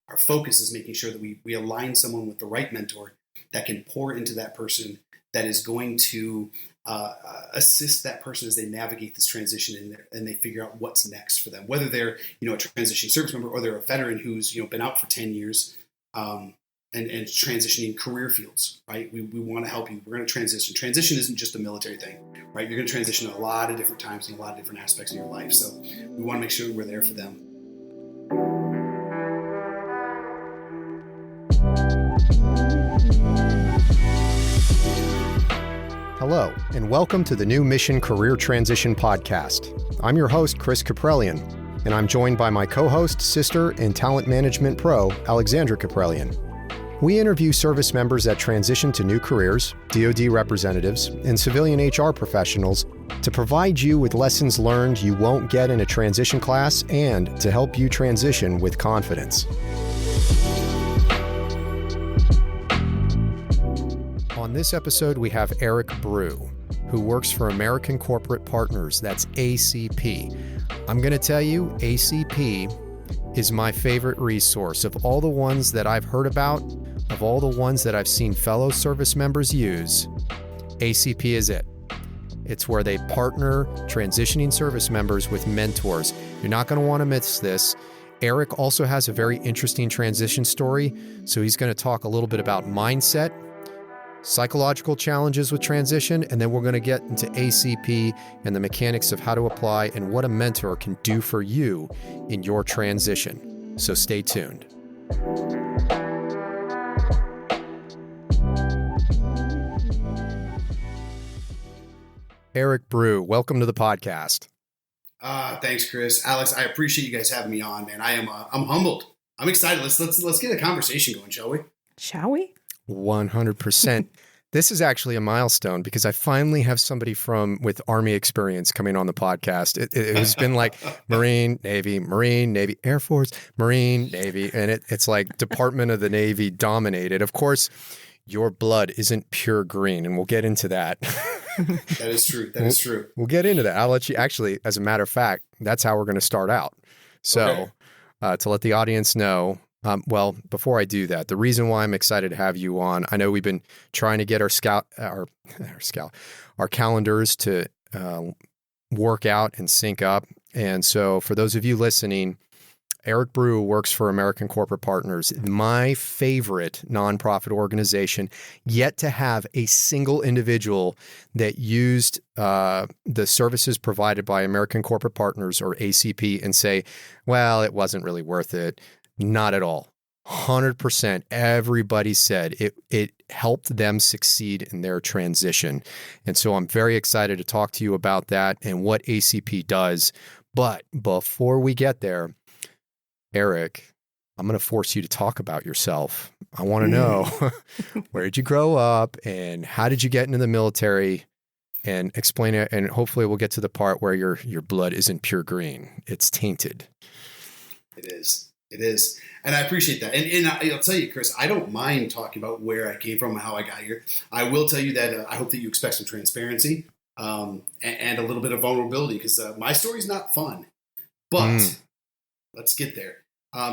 our focus is making sure that we align someone with the right mentor that can pour into that person, that is going to assist that person as they navigate this transition and they figure out what's next for them, whether they're, a transitioning service member or they're a veteran who's, been out for 10 years and transitioning career fields, right? We want to help you. We're going to transition. Transition isn't just a military thing, right? You're going to transition at a lot of different times in a lot of different aspects of your life. So we want to make sure we're there for them. Hello, and welcome to the New Mission Career Transition Podcast. I'm your host, Chris Caprellian, and I'm joined by my co-host, sister, and talent management pro, Alexandra Caprellian. We interview service members that transition to new careers, DoD representatives, and civilian HR professionals to provide you with lessons learned you won't get in a transition class and to help you transition with confidence. On this episode, we have Eric Brew, who works for American Corporate Partners, that's ACP. I'm going to tell you, ACP is my favorite resource. Of all the ones that I've heard about, of all the ones that I've seen fellow service members use, ACP is it. It's where they partner transitioning service members with mentors. You're not going to want to miss this. Eric also has a very interesting transition story, so he's going to talk a little bit about mindset, psychological challenges with transition, and then we're going to get into ACP and the mechanics of how to apply and what a mentor can do for you in your transition. So stay tuned. Eric Brew, welcome to the podcast. Thanks, Chris. Alex, I appreciate you guys having me on, man. I'm humbled. I'm excited. Let's get a conversation going, shall we? Shall we? 100%. This is actually a milestone because I finally have somebody with Army experience coming on the podcast. It has been like Marine, Navy, Air Force, Marine, Navy, and it's like Department of the Navy dominated. Of course, your blood isn't pure green, and we'll get into that. That is true. That is true. We'll get into that. I'll let you actually, as a matter of fact, that's how we're going to start out. So to let the audience know, well, before I do that, the reason why I'm excited to have you on, I know we've been trying to get our calendars to work out and sync up. And so for those of you listening, Eric Brew works for American Corporate Partners, my favorite nonprofit organization, yet to have a single individual that used the services provided by American Corporate Partners or ACP and say, well, it wasn't really worth it. Not at all. 100%. Everybody said it helped them succeed in their transition. And so I'm very excited to talk to you about that and what ACP does. But before we get there, Eric, I'm going to force you to talk about yourself. I want to know, where did you grow up and how did you get into the military? And explain it. And hopefully we'll get to the part where your blood isn't pure green. It's tainted. It is. It is. And I appreciate that. And I'll tell you, Chris, I don't mind talking about where I came from and how I got here. I will tell you that I hope that you expect some transparency and a little bit of vulnerability because my story's not fun. But let's get there.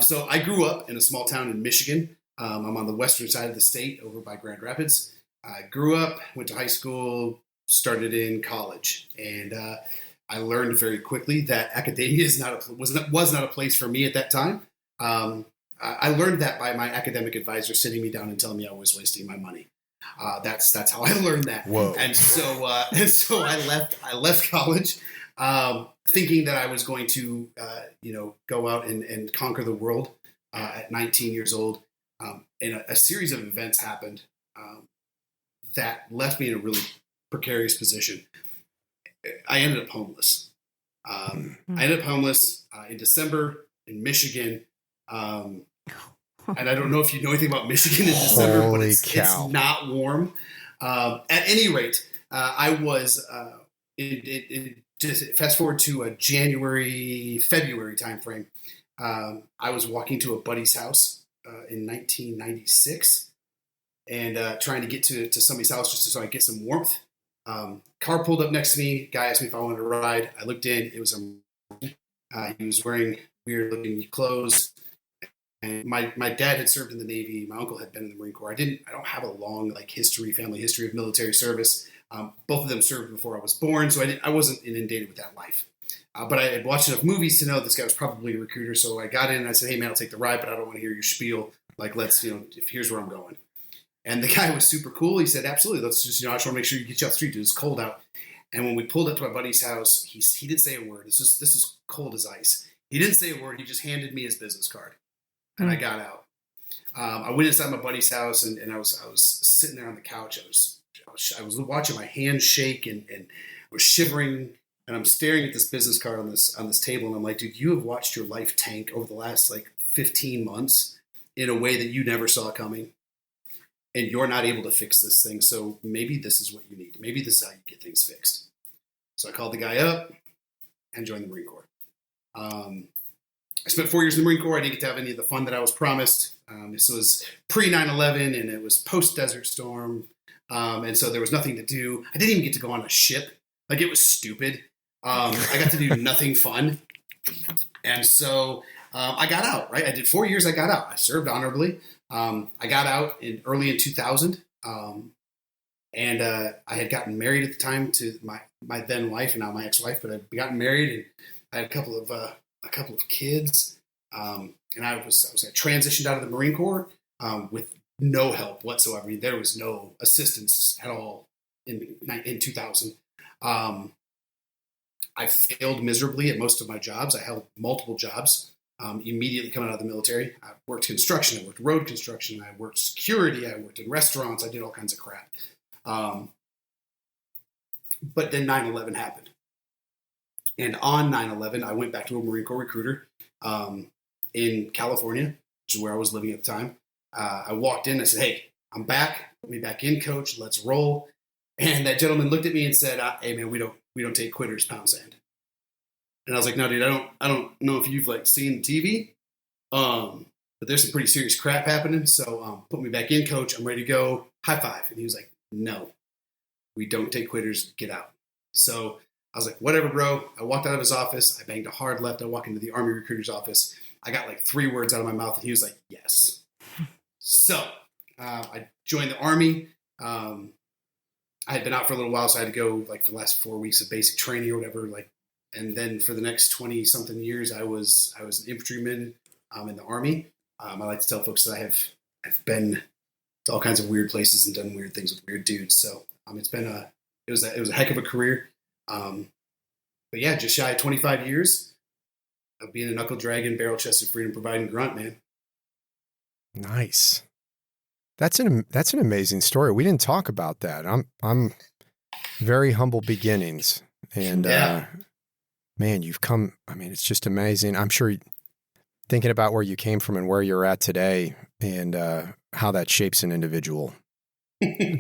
So I grew up in a small town in Michigan. I'm on the western side of the state over by Grand Rapids. I grew up, went to high school, started in college. And I learned very quickly that academia was not a place for me at that time. I learned that by my academic advisor sitting me down and telling me I was wasting my money. That's how I learned that. Whoa. And so I left college, thinking that I was going to, go out and conquer the world at 19 years old. And a series of events happened that left me in a really precarious position. I ended up homeless. I ended up homeless in December in Michigan. And I don't know if you know anything about Michigan in December, but it's not warm. At any rate, I was, just fast forward to a February timeframe. I was walking to a buddy's house in 1996 and trying to get to somebody's house just so I get some warmth. Car pulled up next to me. Guy asked me if I wanted to ride. I looked in. It was he was wearing weird looking clothes. And my dad had served in the Navy. My uncle had been in the Marine Corps. I don't have a long family history of military service. Both of them served before I was born, so I wasn't inundated with that life. But I had watched enough movies to know this guy was probably a recruiter. So I got in and I said, "Hey man, I'll take the ride, but I don't want to hear your spiel. Like, let's, here's where I'm going." And the guy was super cool. He said, "Absolutely. Let's just, I just want to make sure you get you off the street, dude. It's cold out." And when we pulled up to my buddy's house, he didn't say a word. This is cold as ice. He didn't say a word. He just handed me his business card, and I got out. I went inside my buddy's house, and I was sitting there on the couch. I was watching my hands shake and I was shivering, and I'm staring at this business card on this table, and I'm like, "Dude, you have watched your life tank over the last 15 months in a way that you never saw coming, and you're not able to fix this thing. So maybe this is what you need. Maybe this is how you get things fixed." So I called the guy up and joined the Marine Corps. I spent 4 years in the Marine Corps. I didn't get to have any of the fun that I was promised. This was pre 9/11 and it was post Desert Storm. And so there was nothing to do. I didn't even get to go on a ship. It was stupid. I got to do nothing fun. And so I got out, right? I did 4 years. I got out. I served honorably. I got out early in 2000. And I had gotten married at the time to my then wife and now my ex-wife, but I'd gotten married and I had a couple of kids. And I transitioned out of the Marine Corps with no help whatsoever. I mean, there was no assistance at all in 2000. I failed miserably at most of my jobs. I held multiple jobs immediately coming out of the military. I worked construction. I worked road construction. I worked security. I worked in restaurants. I did all kinds of crap. But then 9/11 happened. And on 9/11, I went back to a Marine Corps recruiter in California, which is where I was living at the time. I walked in. I said, "Hey, I'm back. Let me back in, coach. Let's roll." And that gentleman looked at me and said, "Hey, man, we don't take quitters, pound sand." And I was like, "No, dude, I don't know if you've seen the TV, but there's some pretty serious crap happening. So put me back in, coach. I'm ready to go. High five." And he was like, "No, we don't take quitters. Get out." So I was like, "Whatever, bro." I walked out of his office. I banged a hard left. I walked into the Army recruiter's office. I got 3 words out of my mouth, and he was like, "Yes." So I joined the Army. I had been out for a little while, so I had to go for the last 4 weeks of basic training or whatever. And then for the next 20 something years, I was an infantryman in the Army. I like to tell folks that I've been to all kinds of weird places and done weird things with weird dudes. So it was a heck of a career. But yeah, just shy of 25 years of being a knuckle dragon, barrel chested, freedom providing grunt, man. Nice. That's an amazing story. We didn't talk about that. I'm very humble beginnings, and man, you've come. I mean, it's just amazing. I'm sure thinking about where you came from and where you're at today, and how that shapes an individual.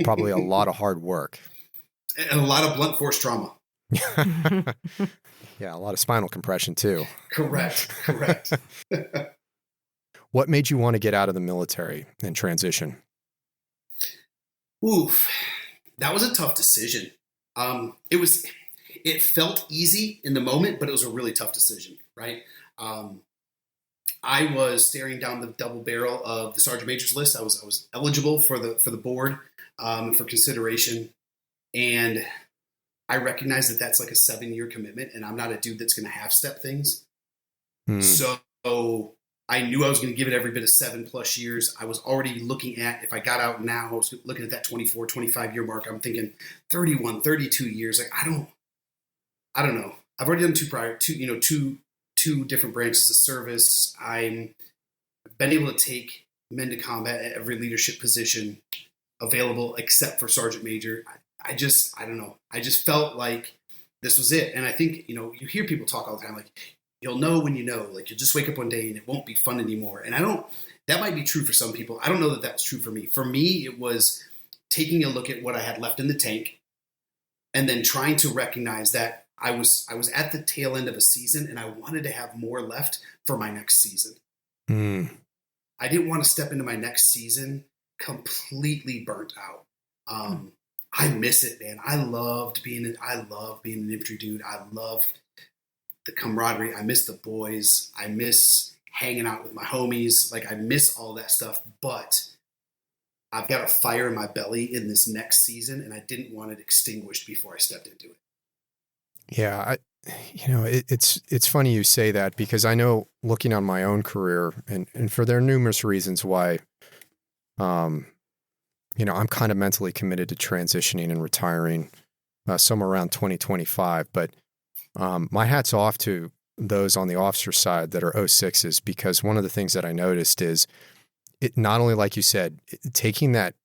Probably a lot of hard work and a lot of blunt force trauma. Yeah, a lot of spinal compression too. Correct. What made you want to get out of the military and transition? Oof, that was a tough decision. It felt easy in the moment, but it was a really tough decision, right? I was staring down the double barrel of the sergeant major's list. I was eligible for the board for consideration, and I recognize that that's a 7-year commitment, and I'm not a dude that's going to half-step things. So I knew I was going to give it every bit of 7+ years. I was already looking at, if I got out now, I was looking at that 24, 25-year mark. I'm thinking 31, 32 years. I don't know. I've already done two different branches of service. I've been able to take men to combat at every leadership position available except for sergeant major. I don't know. I just felt like this was it. And I think, you hear people talk all the time, you'll know when you know, you'll just wake up one day and it won't be fun anymore. And that might be true for some people. I don't know that that's true for me. For me, it was taking a look at what I had left in the tank and then trying to recognize that I was at the tail end of a season and I wanted to have more left for my next season. I didn't want to step into my next season completely burnt out. I miss it, man. I love being an infantry dude. I love the camaraderie. I miss the boys. I miss hanging out with my homies. Like I miss all that stuff, but I've got a fire in my belly in this next season, and I didn't want it extinguished before I stepped into it. Yeah, it's funny you say that, because I know, looking on my own career, and for their numerous reasons why, I'm kind of mentally committed to transitioning and retiring somewhere around 2025. But my hat's off to those on the officer side that are 06s, because one of the things that I noticed is it not only, like you said, taking that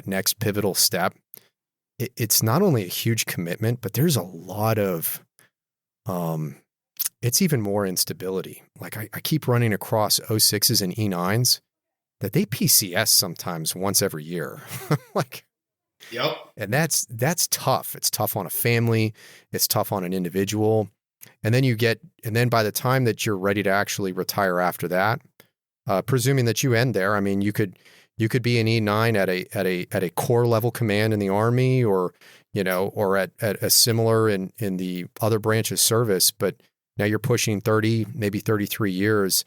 next pivotal step, it's not only a huge commitment, but there's a lot of, it's even more instability. Like I keep running across 06s and E9s that they PCS sometimes once every year. Like, yep. And that's tough. It's tough on a family. It's tough on an individual. And then by the time that you're ready to actually retire after that, presuming that you end there, I mean, you could be an E9 at a core level command in the Army, or at a similar in the other branch of service, but now you're pushing 30, maybe 33 years.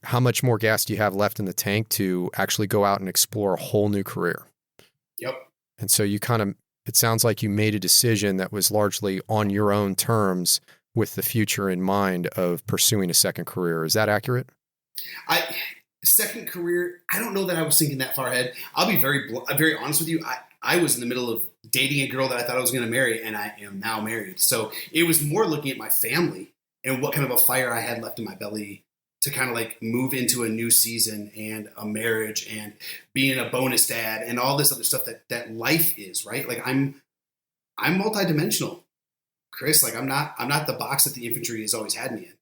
How much more gas do you have left in the tank to actually go out and explore a whole new career? Yep. And so it sounds like you made a decision that was largely on your own terms, with the future in mind of pursuing a second career. Is that accurate? Second career, I don't know that I was thinking that far ahead. I'll be very honest with you. I was in the middle of dating a girl that I thought I was going to marry, and I am now married. So it was more looking at my family and what kind of a fire I had left in my belly to kind of like move into a new season and a marriage and being a bonus dad and all this other stuff that life is, right? Like I'm multidimensional, Chris. Like I'm not the box that the infantry has always had me in.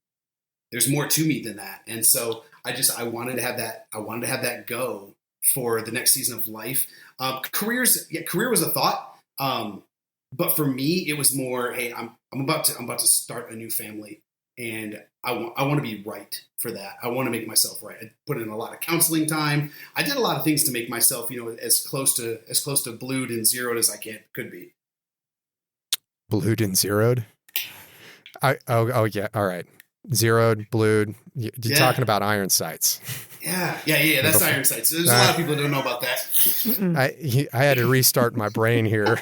There's more to me than that. And so I wanted to have that go for the next season of life. Career was a thought. But for me, it was more, hey, I'm about to start a new family, and I want to be right for that. I want to make myself right. I put in a lot of counseling time. I did a lot of things to make myself, as close to blued and zeroed as I could be. Blued and zeroed? Oh yeah. All right. Zeroed, blued. You're talking about iron sights. Yeah. That's iron sights. There's a lot of people that don't know about that. I had to restart my brain here,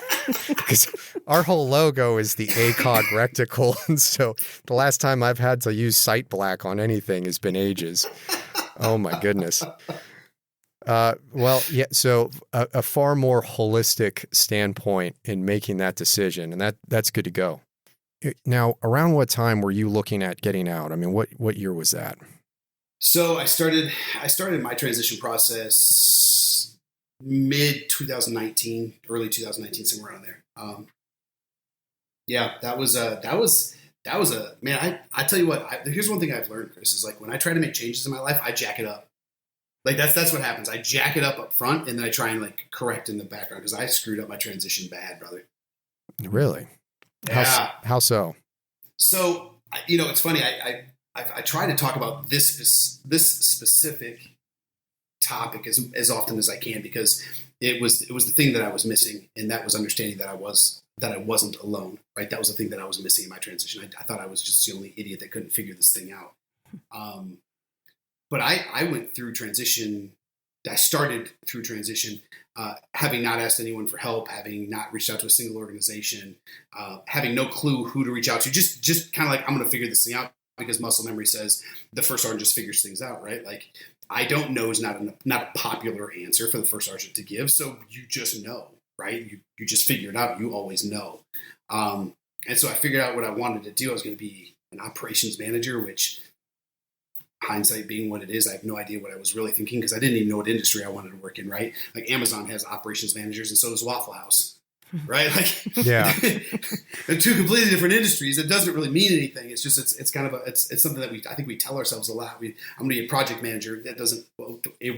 because our whole logo is the ACOG reticle. And so the last time I've had to use sight black on anything has been ages. Oh my goodness. Well, yeah. So a far more holistic standpoint in making that decision, and that's good to go. Now, around what time were you looking at getting out? I mean, what year was that? So I started my transition process mid 2019, early 2019, somewhere around there. That was a man. I tell you what. Here's one thing I've learned, Chris, is like when I try to make changes in my life, I jack it up. Like that's what happens. I jack it up front, and then I try and like correct in the background, because I screwed up my transition bad, brother. Really? Yeah. How so? So, it's funny. I try to talk about this specific topic as often as I can, because it was the thing that I was missing, and that was understanding that I wasn't alone. Right. That was the thing that I was missing in my transition. I thought I was just the only idiot that couldn't figure this thing out. But I went through transition. I started through transition, having not asked anyone for help, having not reached out to a single organization, having no clue who to reach out to, just kind of like, I'm going to figure this thing out, because muscle memory says the first sergeant just figures things out, right? Like, I don't know is not a popular answer for the first sergeant to give. So you just know, right? You just figure it out. You always know. And so I figured out what I wanted to do. I was going to be an operations manager, which, hindsight being what it is, I have no idea what I was really thinking, because I didn't even know what industry I wanted to work in, right? Like Amazon has operations managers, and so does Waffle House, right? Like, yeah, they're two completely different industries. It doesn't really mean anything. It's just it's kind of it's something that I think we tell ourselves a lot. I'm going to be a project manager. That doesn't,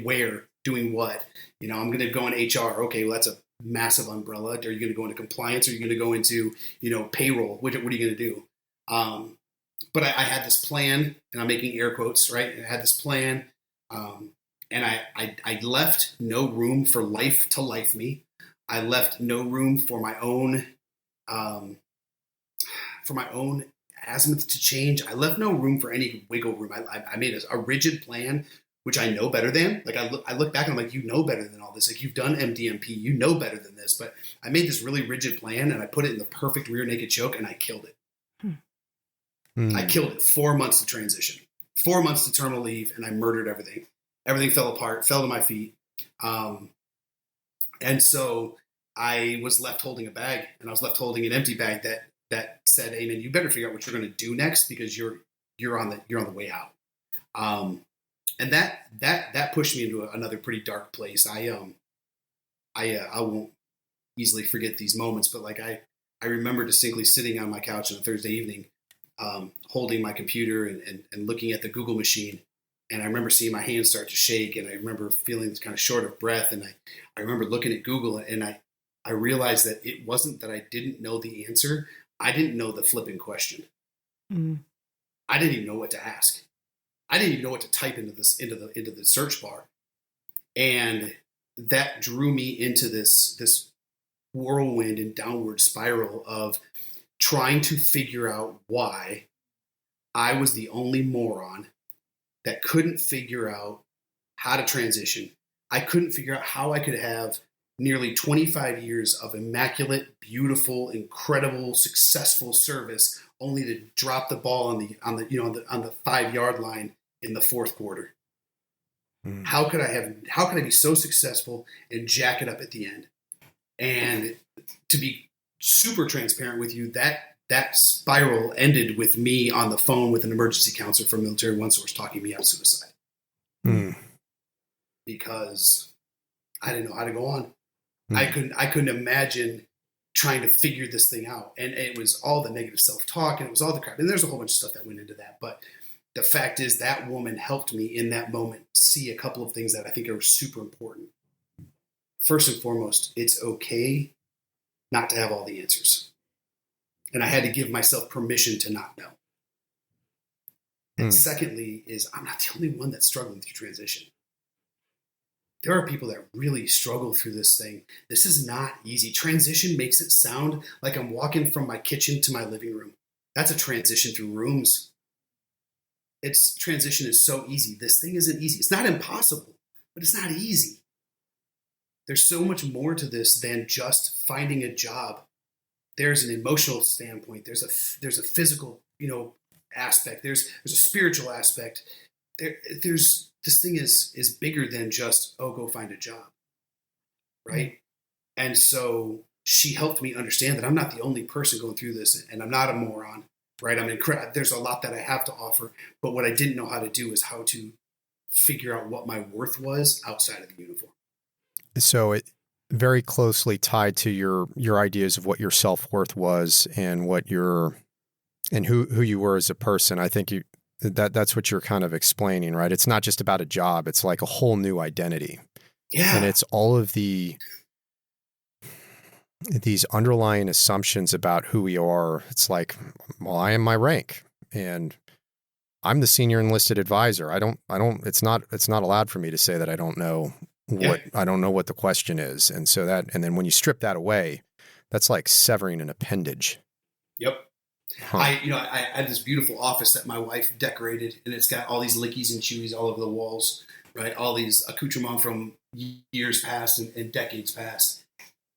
where, doing what? I'm going to go in HR. Okay, well, that's a massive umbrella. Are you going to go into compliance? Or are you going to go into payroll? What are you going to do? But I had this plan, and I'm making air quotes, right? I had this plan, and I left no room for life to life me. I left no room for my own azimuth to change. I left no room for any wiggle room. I made a rigid plan, which I know better than. Like I look back and I'm like, you know better than all this. Like you've done MDMP, you know better than this. But I made this really rigid plan and I put it in the perfect rear naked choke and I killed it. I killed it. 4 months to transition, 4 months to terminal leave, and I murdered everything. Everything fell apart, fell to my feet. And so I was left holding a bag, and I was left holding an empty bag that said, "Hey man, you better figure out what you're going to do next because you're on the way out." And that pushed me into another pretty dark place. I won't easily forget these moments, but like I remember distinctly sitting on my couch on a Thursday evening, holding my computer and looking at the Google machine. And I remember seeing my hands start to shake, and I remember feeling kind of short of breath. And I remember looking at Google, and I realized that it wasn't that I didn't know the answer. I didn't know the flipping question. I didn't even know what to ask. I didn't even know what to type into the search bar. And that drew me into this whirlwind and downward spiral of trying to figure out why I was the only moron that couldn't figure out how to transition. I couldn't figure out how I could have nearly 25 years of immaculate, beautiful, incredible, successful service only to drop the ball on the 5-yard line in the fourth quarter. How could I be so successful and jack it up at the end? And to be super transparent with you, that spiral ended with me on the phone with an emergency counselor from Military One Source talking me out of suicide. Because I didn't know how to go on. I couldn't imagine trying to figure this thing out. And it was all the negative self-talk and it was all the crap. And there's a whole bunch of stuff that went into that. But the fact is that woman helped me in that moment see a couple of things that I think are super important. First and foremost, it's okay not to have all the answers. And I had to give myself permission to not know. And secondly is I'm not the only one that's struggling through transition. There are people that really struggle through this thing. This is not easy. Transition makes it sound like I'm walking from my kitchen to my living room. That's a transition through rooms. Transition is so easy. This thing isn't easy. It's not impossible, but it's not easy. There's so much more to this than just finding a job. There's an emotional standpoint. There's a physical, aspect. There's a spiritual aspect. There's this thing is bigger than just, go find a job. Right. And so she helped me understand that I'm not the only person going through this and I'm not a moron. Right. I'm incredible. There's a lot that I have to offer, but what I didn't know how to do is how to figure out what my worth was outside of the uniform. So it very closely tied to your ideas of what your self-worth was and who you were as a person. I think that's what you're kind of explaining, right? It's not just about a job. It's like a whole new identity. Yeah. And it's all of these underlying assumptions about who we are. It's like, well, I am my rank and I'm the senior enlisted advisor. It's not allowed for me to say that I don't know I don't know what the question is. And so and then when you strip that away, that's like severing an appendage. Yep. Huh. I had this beautiful office that my wife decorated and it's got all these lickies and chewies all over the walls, right? All these accoutrements from years past and decades past.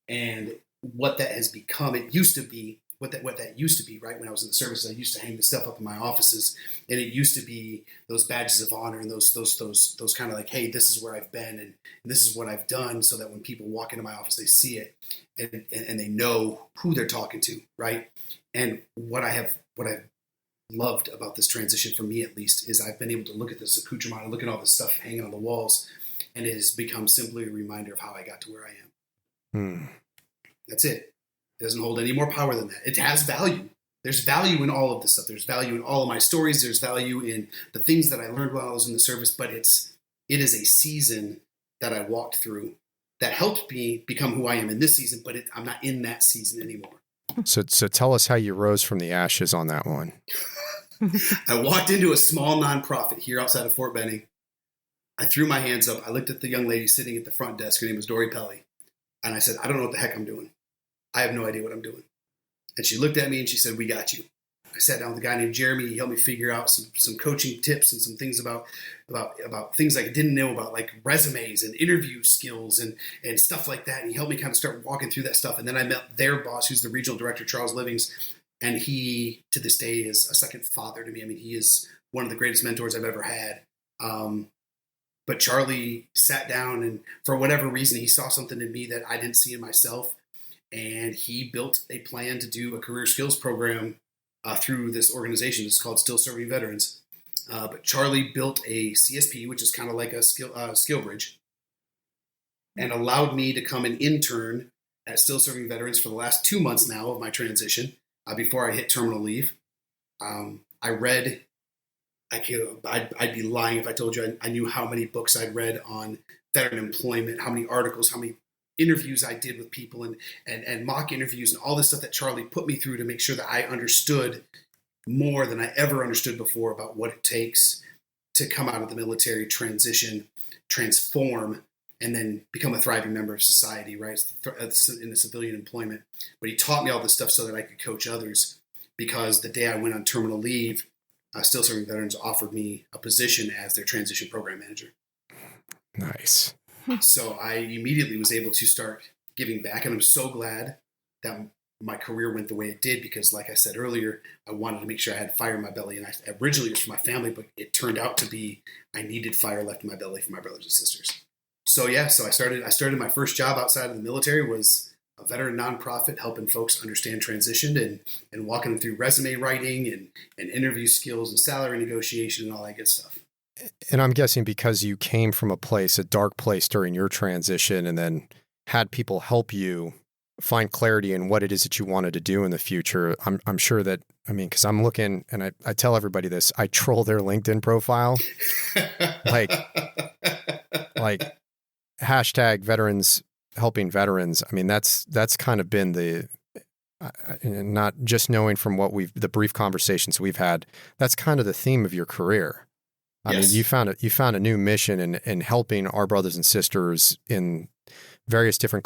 And what that has become, it used to be, what that used to be, right? When I was in the service, I used to hang this stuff up in my offices, and it used to be those badges of honor and those kind of like, hey, this is where I've been and this is what I've done, so that when people walk into my office, they see it and they know who they're talking to, right? And what I've loved about this transition, for me at least, is I've been able to look at this accoutrement and look at all this stuff hanging on the walls, and it has become simply a reminder of how I got to where I am. That's it. It doesn't hold any more power than that. It has value. There's value in all of this stuff. There's value in all of my stories. There's value in the things that I learned while I was in the service, but it is a season that I walked through that helped me become who I am in this season, but I'm not in that season anymore. So tell us how you rose from the ashes on that one. I walked into a small nonprofit here outside of Fort Benning. I threw my hands up. I looked at the young lady sitting at the front desk. Her name was Dory Pelly. And I said, I don't know what the heck I'm doing. I have no idea what I'm doing. And she looked at me and she said, we got you. I sat down with a guy named Jeremy. He helped me figure out some coaching tips and some things about things I didn't know about, like resumes and interview skills and stuff like that. And he helped me kind of start walking through that stuff. And then I met their boss, who's the regional director, Charles Livings. And he, to this day, is a second father to me. I mean, he is one of the greatest mentors I've ever had. But Charlie sat down, and for whatever reason, he saw something in me that I didn't see in myself. And he built a plan to do a career skills program through this organization. It's called Still Serving Veterans. But Charlie built a CSP, which is kind of like a skill bridge, and allowed me to come and intern at Still Serving Veterans for the last 2 months now of my transition before I hit terminal leave. I'd be lying if I told you I knew how many books I'd read on veteran employment, how many articles, how many interviews I did with people and mock interviews and all this stuff that Charlie put me through to make sure that I understood more than I ever understood before about what it takes to come out of the military, transition, transform, and then become a thriving member of society, right? In the civilian employment. But he taught me all this stuff so that I could coach others, because the day I went on terminal leave, Still Serving Veterans offered me a position as their transition program manager. Nice. So I immediately was able to start giving back. And I'm so glad that my career went the way it did, because like I said earlier, I wanted to make sure I had fire in my belly. And originally it was for my family, but it turned out to be I needed fire left in my belly for my brothers and sisters. So I started my first job outside of the military was a veteran nonprofit helping folks understand transition and walking them through resume writing and interview skills and salary negotiation and all that good stuff. And I'm guessing because you came from a dark place during your transition, and then had people help you find clarity in what it is that you wanted to do in the future. I'm sure that, because I'm looking, and I tell everybody this, I troll their LinkedIn profile, like hashtag veterans helping veterans. That's kind of been not just knowing from the brief conversations we've had, that's kind of the theme of your career. Yes. You found a new mission in helping our brothers and sisters in various different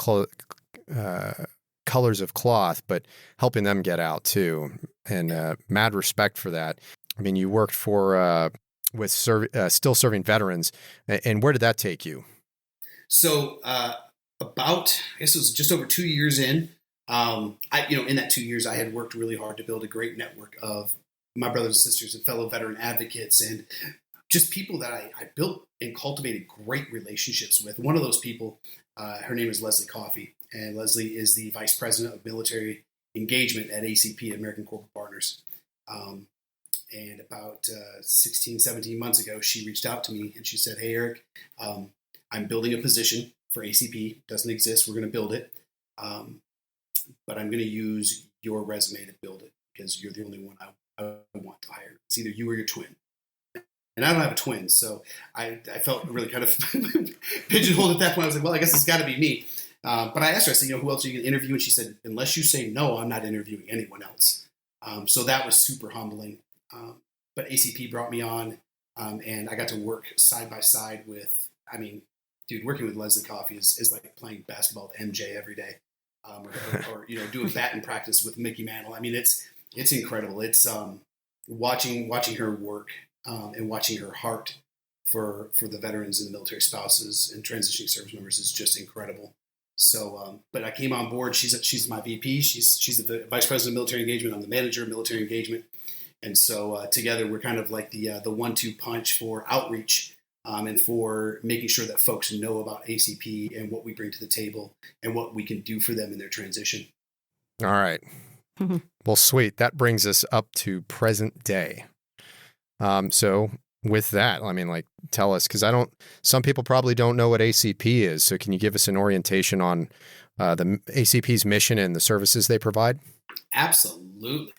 colors of cloth, but helping them get out too. And mad respect for that. You worked with Still Serving Veterans, and where did that take you? So I guess it was just over 2 years in. In that 2 years, I had worked really hard to build a great network of my brothers and sisters and fellow veteran advocates, and just people that I built and cultivated great relationships with. One of those people, her name is Leslie Coffey, and Leslie is the Vice President of Military Engagement at ACP, American Corporate Partners. And about 16, 17 months ago, she reached out to me and she said, "Hey, Eric, I'm building a position for ACP. Doesn't exist. We're going to build it. But I'm going to use your resume to build it because you're the only one I want to hire. It's either you or your twin." And I don't have a twin, so I felt really kind of pigeonholed at that point. I was like, well, I guess it's got to be me. But I asked her, I said, who else are you going to interview? And she said, unless you say no, I'm not interviewing anyone else. So that was super humbling. But ACP brought me on, and I got to work side by side with, working with Leslie Coffey is like playing basketball with MJ every day, or doing batting practice with Mickey Mantle. It's incredible. It's watching her work. And watching her heart for the veterans and the military spouses and transitioning service members is just incredible. So, but I came on board. She's my VP. She's the Vice President of Military Engagement. I'm the Manager of Military Engagement. And so together we're kind of like the 1-2 punch for outreach and for making sure that folks know about ACP and what we bring to the table and what we can do for them in their transition. All right. Well, sweet. That brings us up to present day. So with that, tell us, because some people probably don't know what ACP is. So can you give us an orientation on the ACP's mission and the services they provide? Absolutely.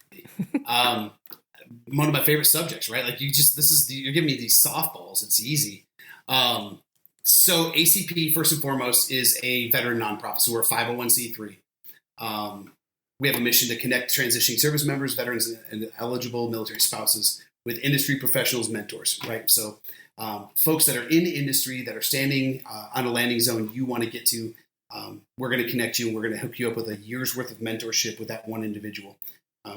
One of my favorite subjects, right? Like you're giving me these softballs. It's easy. So ACP, first and foremost, is a veteran nonprofit. So we're a 501c3. We have a mission to connect transitioning service members, veterans, and eligible military spouses with industry professionals, mentors, right? So folks that are in the industry that are standing on a landing zone you want to get to, we're going to connect you and we're going to hook you up with a year's worth of mentorship with that one individual.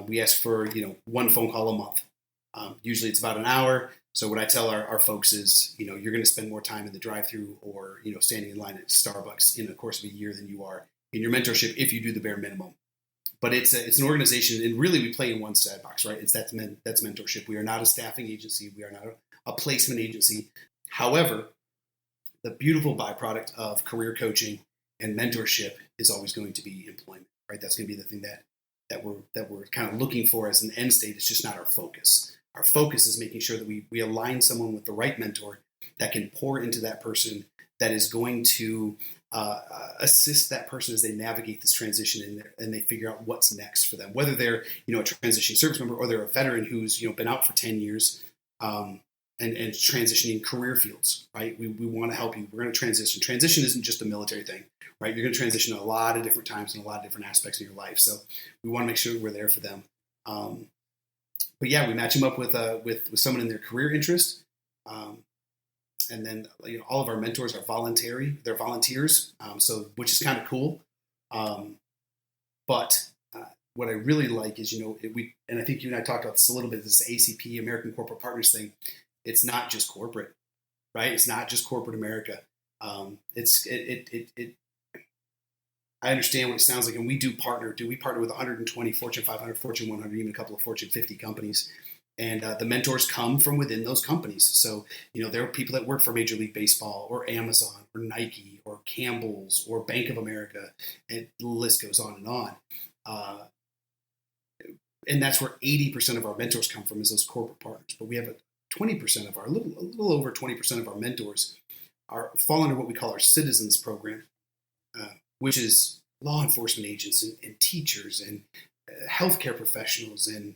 We ask for, one phone call a month. Usually it's about an hour. So what I tell our folks is, you're going to spend more time in the drive-through or, standing in line at Starbucks in the course of a year than you are in your mentorship if you do the bare minimum. But it's an organization, and really we play in one sandbox, right? That's mentorship. We are not a staffing agency. We are not a placement agency. However, the beautiful byproduct of career coaching and mentorship is always going to be employment, right? That's going to be the thing that we're kind of looking for as an end state. It's just not our focus. Our focus is making sure that we align someone with the right mentor that can pour into that person, that is going to assist that person as they navigate this transition and they figure out what's next for them, whether they're, a transitioning service member or they're a veteran who's, been out for 10 years and transitioning career fields, right? We want to help you. We're going to transition. Transition isn't just a military thing, right? You're going to transition a lot of different times and a lot of different aspects of your life. So we want to make sure we're there for them. But yeah, we match them up with someone in their career interest. And then, all of our mentors are voluntary. They're volunteers. So, which is kind of cool. But what I really like is, and I think you and I talked about this a little bit, this ACP, American Corporate Partners thing. It's not just corporate, right? It's not just corporate America. I understand what it sounds like, and we partner with 120 Fortune 500, Fortune 100, even a couple of Fortune 50 companies. And the mentors come from within those companies. So, there are people that work for Major League Baseball or Amazon or Nike or Campbell's or Bank of America, and the list goes on and on. And that's where 80% of our mentors come from, is those corporate partners. But we have a little over 20% of our mentors fall under what we call our citizens program, which is law enforcement agents and teachers and healthcare professionals and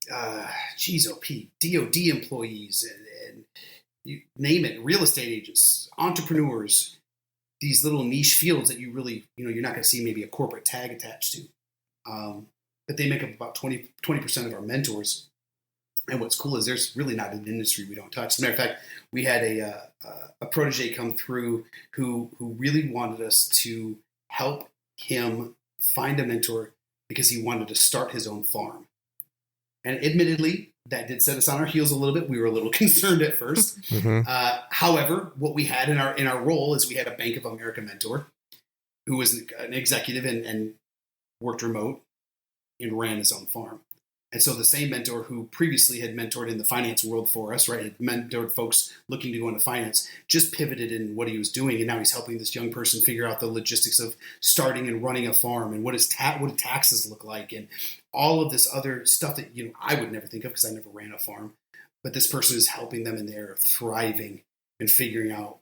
DOD employees and you name it, real estate agents, entrepreneurs, these little niche fields that you really, you're not going to see maybe a corporate tag attached to. But they make up about 20% of our mentors. And what's cool is there's really not an industry we don't touch. As a matter of fact, we had a protege come through who really wanted us to help him find a mentor because he wanted to start his own farm. And admittedly, that did set us on our heels a little bit. We were a little concerned at first. Mm-hmm. However, what we had in our role is we had a Bank of America mentor who was an executive and worked remote and ran his own farm. And so the same mentor who previously had mentored in the finance world for us, right, had mentored folks looking to go into finance, just pivoted in what he was doing. And now he's helping this young person figure out the logistics of starting and running a farm and what do taxes look like and all of this other stuff that, I would never think of because I never ran a farm. But this person is helping them and they're thriving and figuring out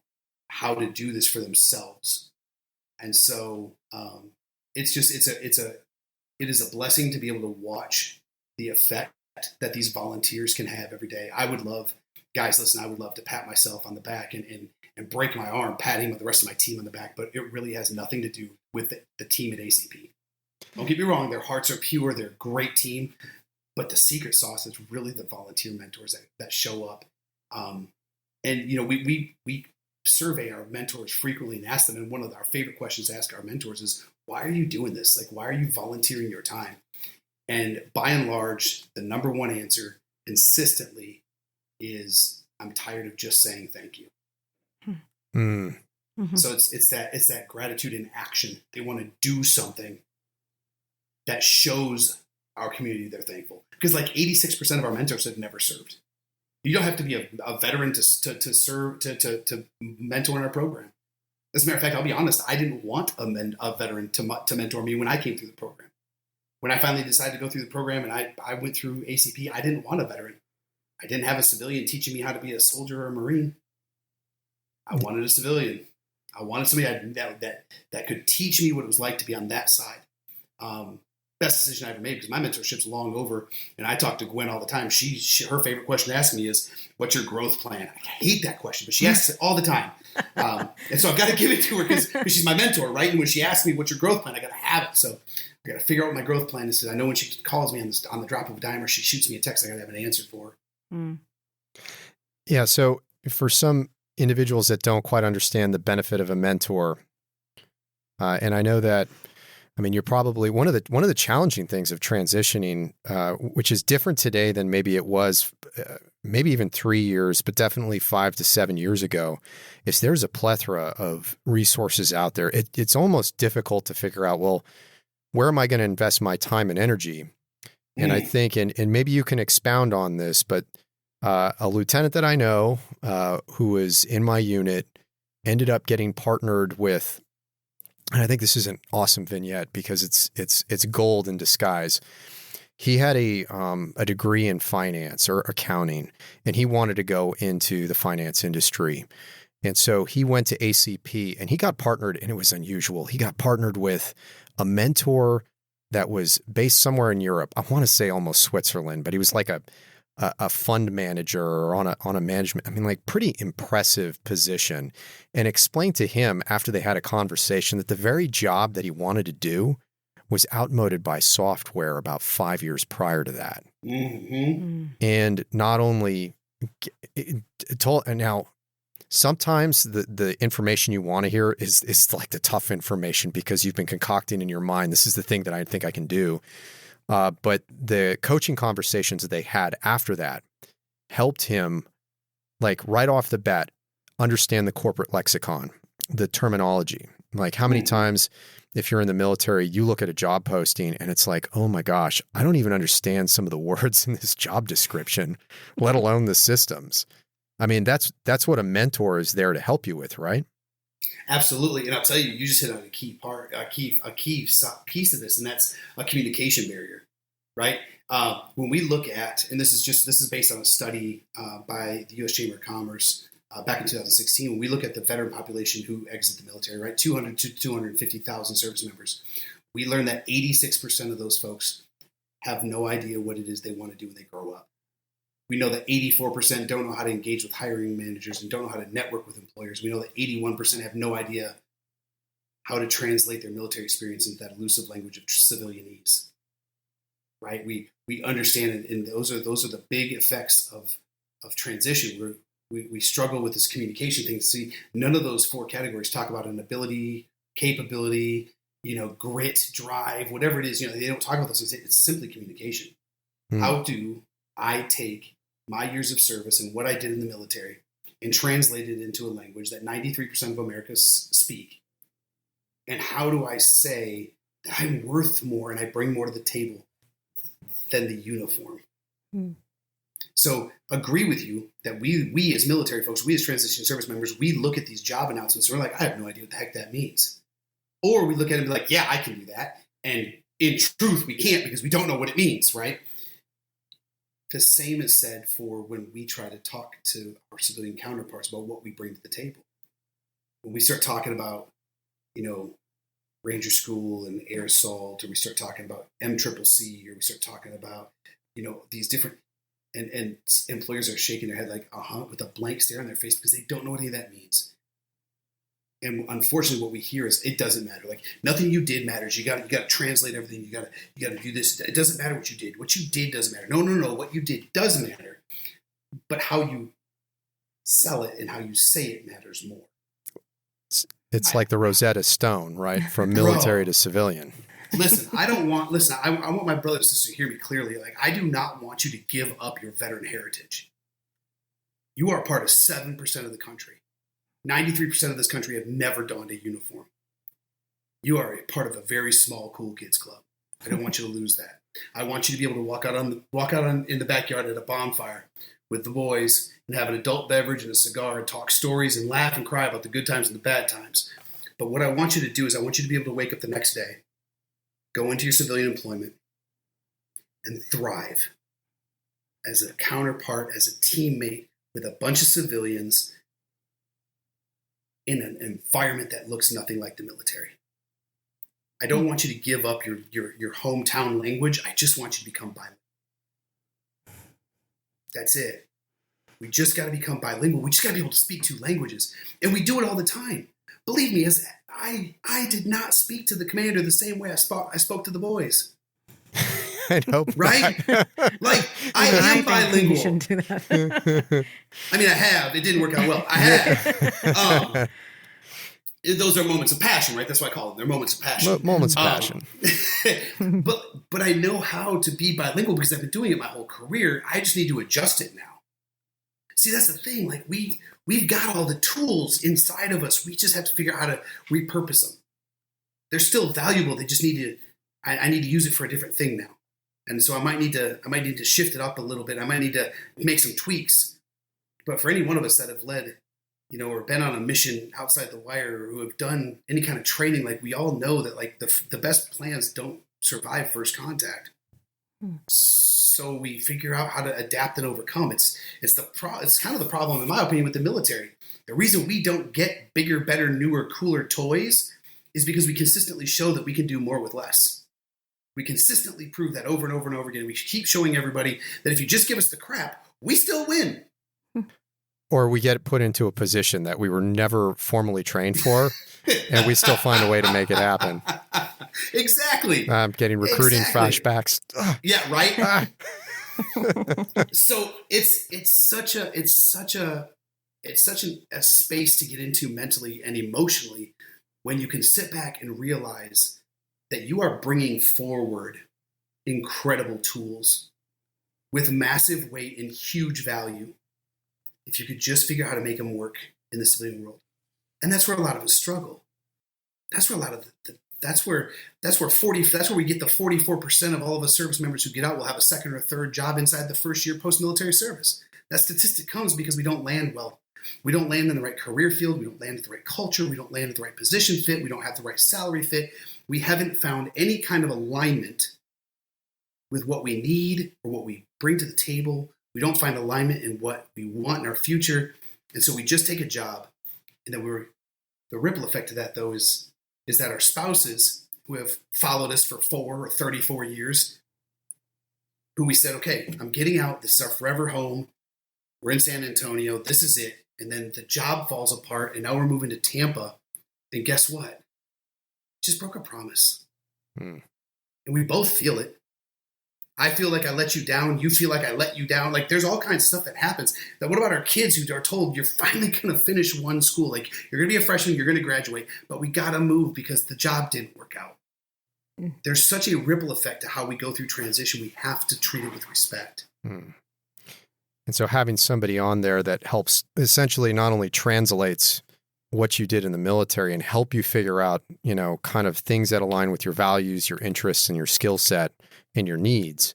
how to do this for themselves. And so it is a blessing to be able to watch the effect that these volunteers can have every day. I would love to pat myself on the back and break my arm patting the rest of my team on the back, but it really has nothing to do with the team at ACP. Don't get me wrong, their hearts are pure, they're a great team, but the secret sauce is really the volunteer mentors that show up. We survey our mentors frequently and ask them, and one of our favorite questions to ask our mentors is, why are you doing this? Like, why are you volunteering your time? And by and large, the number one answer consistently is, I'm tired of just saying thank you. Mm-hmm. So it's that gratitude in action. They want to do something that shows our community they're thankful. Because like 86% of our mentors have never served. You don't have to be a veteran to serve, to mentor in our program. As a matter of fact, I'll be honest, I didn't want a veteran to mentor me when I came through the program. When I finally decided to go through the program and I went through ACP, I didn't want a veteran. I didn't have a civilian teaching me how to be a soldier or a Marine. I wanted a civilian. I wanted somebody that could teach me what it was like to be on that side. Best decision I ever made because my mentorship's long over. And I talk to Gwen all the time. Her favorite question to ask me is, what's your growth plan? I hate that question, but she asks it all the time. And so I've got to give it to her because she's my mentor, right? And when she asks me, what's your growth plan? I got to have it. So I got to figure out what my growth plan is. I know when she calls me on the drop of a dime or she shoots me a text, I got to have an answer for her. Mm. Yeah. So for some individuals that don't quite understand the benefit of a mentor, and I know that I mean, you're probably one of the challenging things of transitioning, which is different today than maybe it was, maybe even 3 years, but definitely 5 to 7 years ago. Is there's a plethora of resources out there. It's almost difficult to figure out, well, where am I going to invest my time and energy? And I think, and maybe you can expound on this, but a lieutenant that I know who was in my unit ended up getting partnered with. And I think this is an awesome vignette because it's gold in disguise. He had a degree in finance or accounting, and he wanted to go into the finance industry. And so he went to ACP and he got partnered, and it was unusual. He got partnered with a mentor that was based somewhere in Europe. I want to say almost Switzerland, but he was like a fund manager or on a management, I mean, like pretty impressive position, and explained to him after they had a conversation that the very job that he wanted to do was outmoded by software about 5 years prior to that. Mm-hmm. And not only told, and now sometimes the information you want to hear is like the tough information because you've been concocting in your mind, this is the thing that I think I can do. But the coaching conversations that they had after that helped him, like right off the bat, understand the corporate lexicon, the terminology. Like how many times, if you're in the military, you look at a job posting and it's like, oh my gosh, I don't even understand some of the words in this job description, let alone the systems. I mean, that's what a mentor is there to help you with, right? Absolutely. And I'll tell you, you just hit on a key piece of this, and that's a communication barrier, right? When we look at, and this is based on a study by the U.S. Chamber of Commerce back in 2016, when we look at the veteran population who exit the military, right? 200 to 250,000 service members, we learned that 86% of those folks have no idea what it is they want to do when they grow up. We know that 84% don't know how to engage with hiring managers and don't know how to network with employers. We know that 81% have no idea how to translate their military experience into that elusive language of civilianese. Right? We understand, and those are the big effects of transition. We struggle with this communication thing. See, none of those 4 categories talk about an ability, capability, grit, drive, whatever it is. They don't talk about those things. It's simply communication. How do I take my years of service and what I did in the military and translate it into a language that 93% of Americans speak? And how do I say that I'm worth more and I bring more to the table than the uniform? So agree with you that we as military folks, we as transition service members, we look at these job announcements and we're like, I have no idea what the heck that means. Or we look at it and be like, yeah, I can do that. And in truth, we can't because we don't know what it means, right? The same is said for when we try to talk to our civilian counterparts about what we bring to the table. When we start talking about, Ranger School and Air Assault, or we start talking about MCCC, or we start talking about, these different, and employers are shaking their head like, with a blank stare on their face because they don't know what any of that means. And unfortunately, what we hear is it doesn't matter. Like nothing you did matters. You got to translate everything. You got to do this. It doesn't matter what you did. What you did doesn't matter. No. What you did does matter. But how you sell it and how you say it matters more. It's like the Rosetta Stone, right? From military to civilian. I want my brothers and sisters to hear me clearly. Like I do not want you to give up your veteran heritage. You are part of 7% of the country. 93% of this country have never donned a uniform. You are a part of a very small cool kids club. I don't want you to lose that. I want you to be able to walk out in the backyard at a bonfire with the boys and have an adult beverage and a cigar and talk stories and laugh and cry about the good times and the bad times. But what I want you to do is I want you to be able to wake up the next day, go into your civilian employment, and thrive as a counterpart, as a teammate with a bunch of civilians in an environment that looks nothing like the military. I don't want you to give up your hometown language. I just want you to become bilingual. That's it. We just got to become bilingual. We just got to be able to speak 2 languages. And we do it all the time. Believe me, as I did not speak to the commander the same way I spoke to the boys. I know. Right? Like, I am bilingual. You shouldn't do that. I mean, I have. It didn't work out well. I have. those are moments of passion, right? That's why I call them. They're moments of passion. Moments of passion. But I know how to be bilingual because I've been doing it my whole career. I just need to adjust it now. See, that's the thing. Like we've got all the tools inside of us. We just have to figure out how to repurpose them. They're still valuable. They just need to. I need to use it for a different thing now. And so I might need to shift it up a little bit. I might need to make some tweaks. But for any one of us that have led, or been on a mission outside the wire, or who have done any kind of training, like we all know that like the best plans don't survive first contact. So we figure out how to adapt and overcome. It's kind of the problem, in my opinion, with the military. The reason we don't get bigger, better, newer, cooler toys is because we consistently show that we can do more with less. We consistently prove that over and over and over again. We keep showing everybody that if you just give us the crap, we still win. Or we get put into a position that we were never formally trained for, and we still find a way to make it happen. Exactly. I'm getting recruiting flashbacks. Yeah, right. So it's such a space to get into mentally and emotionally when you can sit back and realize that you are bringing forward incredible tools with massive weight and huge value. If you could just figure out how to make them work in the civilian world. And that's where a lot of us struggle. That's where a lot of that's where we get the 44% of all of us service members who get out will have a second or third job inside the first year post-military service. That statistic comes because we don't land well. We don't land in the right career field. We don't land at the right culture. We don't land at the right position fit. We don't have the right salary fit. We haven't found any kind of alignment with what we need or what we bring to the table. We don't find alignment in what we want in our future. And so we just take a job. And then the ripple effect of that, though, is that our spouses who have followed us for 4 or 34 years, who we said, okay, I'm getting out. This is our forever home. We're in San Antonio. This is it. And then the job falls apart. And now we're moving to Tampa. And guess what? Just broke a promise. And we both feel it. I feel like I let you down. You feel like I let you down. Like there's all kinds of stuff that happens. That what about our kids who are told you're finally going to finish one school? Like you're going to be a freshman, you're going to graduate, but we got to move because the job didn't work out. There's such a ripple effect to how we go through transition. We have to treat it with respect. And so having somebody on there that helps essentially not only translates what you did in the military and help you figure out, kind of things that align with your values, your interests, and your skill set and your needs,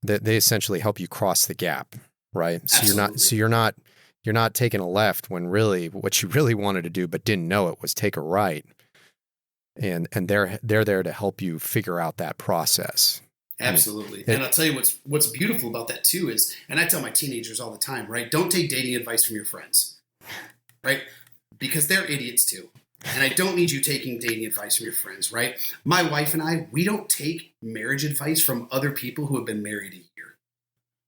that they essentially help you cross the gap, right? Absolutely. So you're not taking a left when really what you really wanted to do but didn't know it was take a right. And they're there to help you figure out that process. Absolutely. And I'll tell you what's beautiful about that too is, and I tell my teenagers all the time, right? Don't take dating advice from your friends, right? Because they're idiots too. And I don't need you taking dating advice from your friends, right? My wife and I, we don't take marriage advice from other people who have been married a year,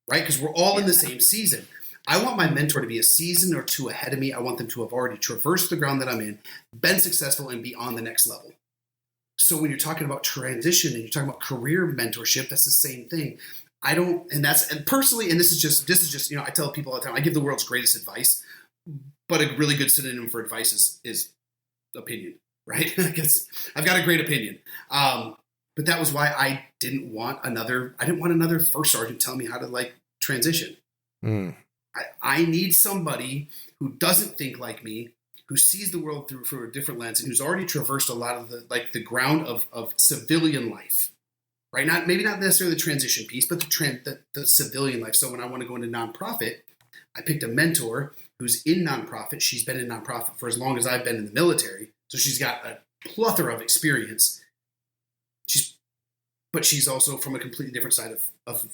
right? Because we're all in the same season. I want my mentor to be a season or two ahead of me. I want them to have already traversed the ground that I'm in, been successful, and be on the next level. So when you're talking about transition and you're talking about career mentorship, that's the same thing. And personally, and this is just, I tell people all the time, I give the world's greatest advice, but a really good synonym for advice is opinion, right? I've got a great opinion. But that was why I didn't want another first sergeant telling me how to transition. I need somebody who doesn't think like me, who sees the world through a different lens, and who's already traversed a lot of the ground of civilian life, right? Maybe not necessarily the transition piece, but the civilian life. So when I want to go into nonprofit, I picked a mentor who's in nonprofit. She's been in nonprofit for as long as I've been in the military. So she's got a plethora of experience. But she's also from a completely different side of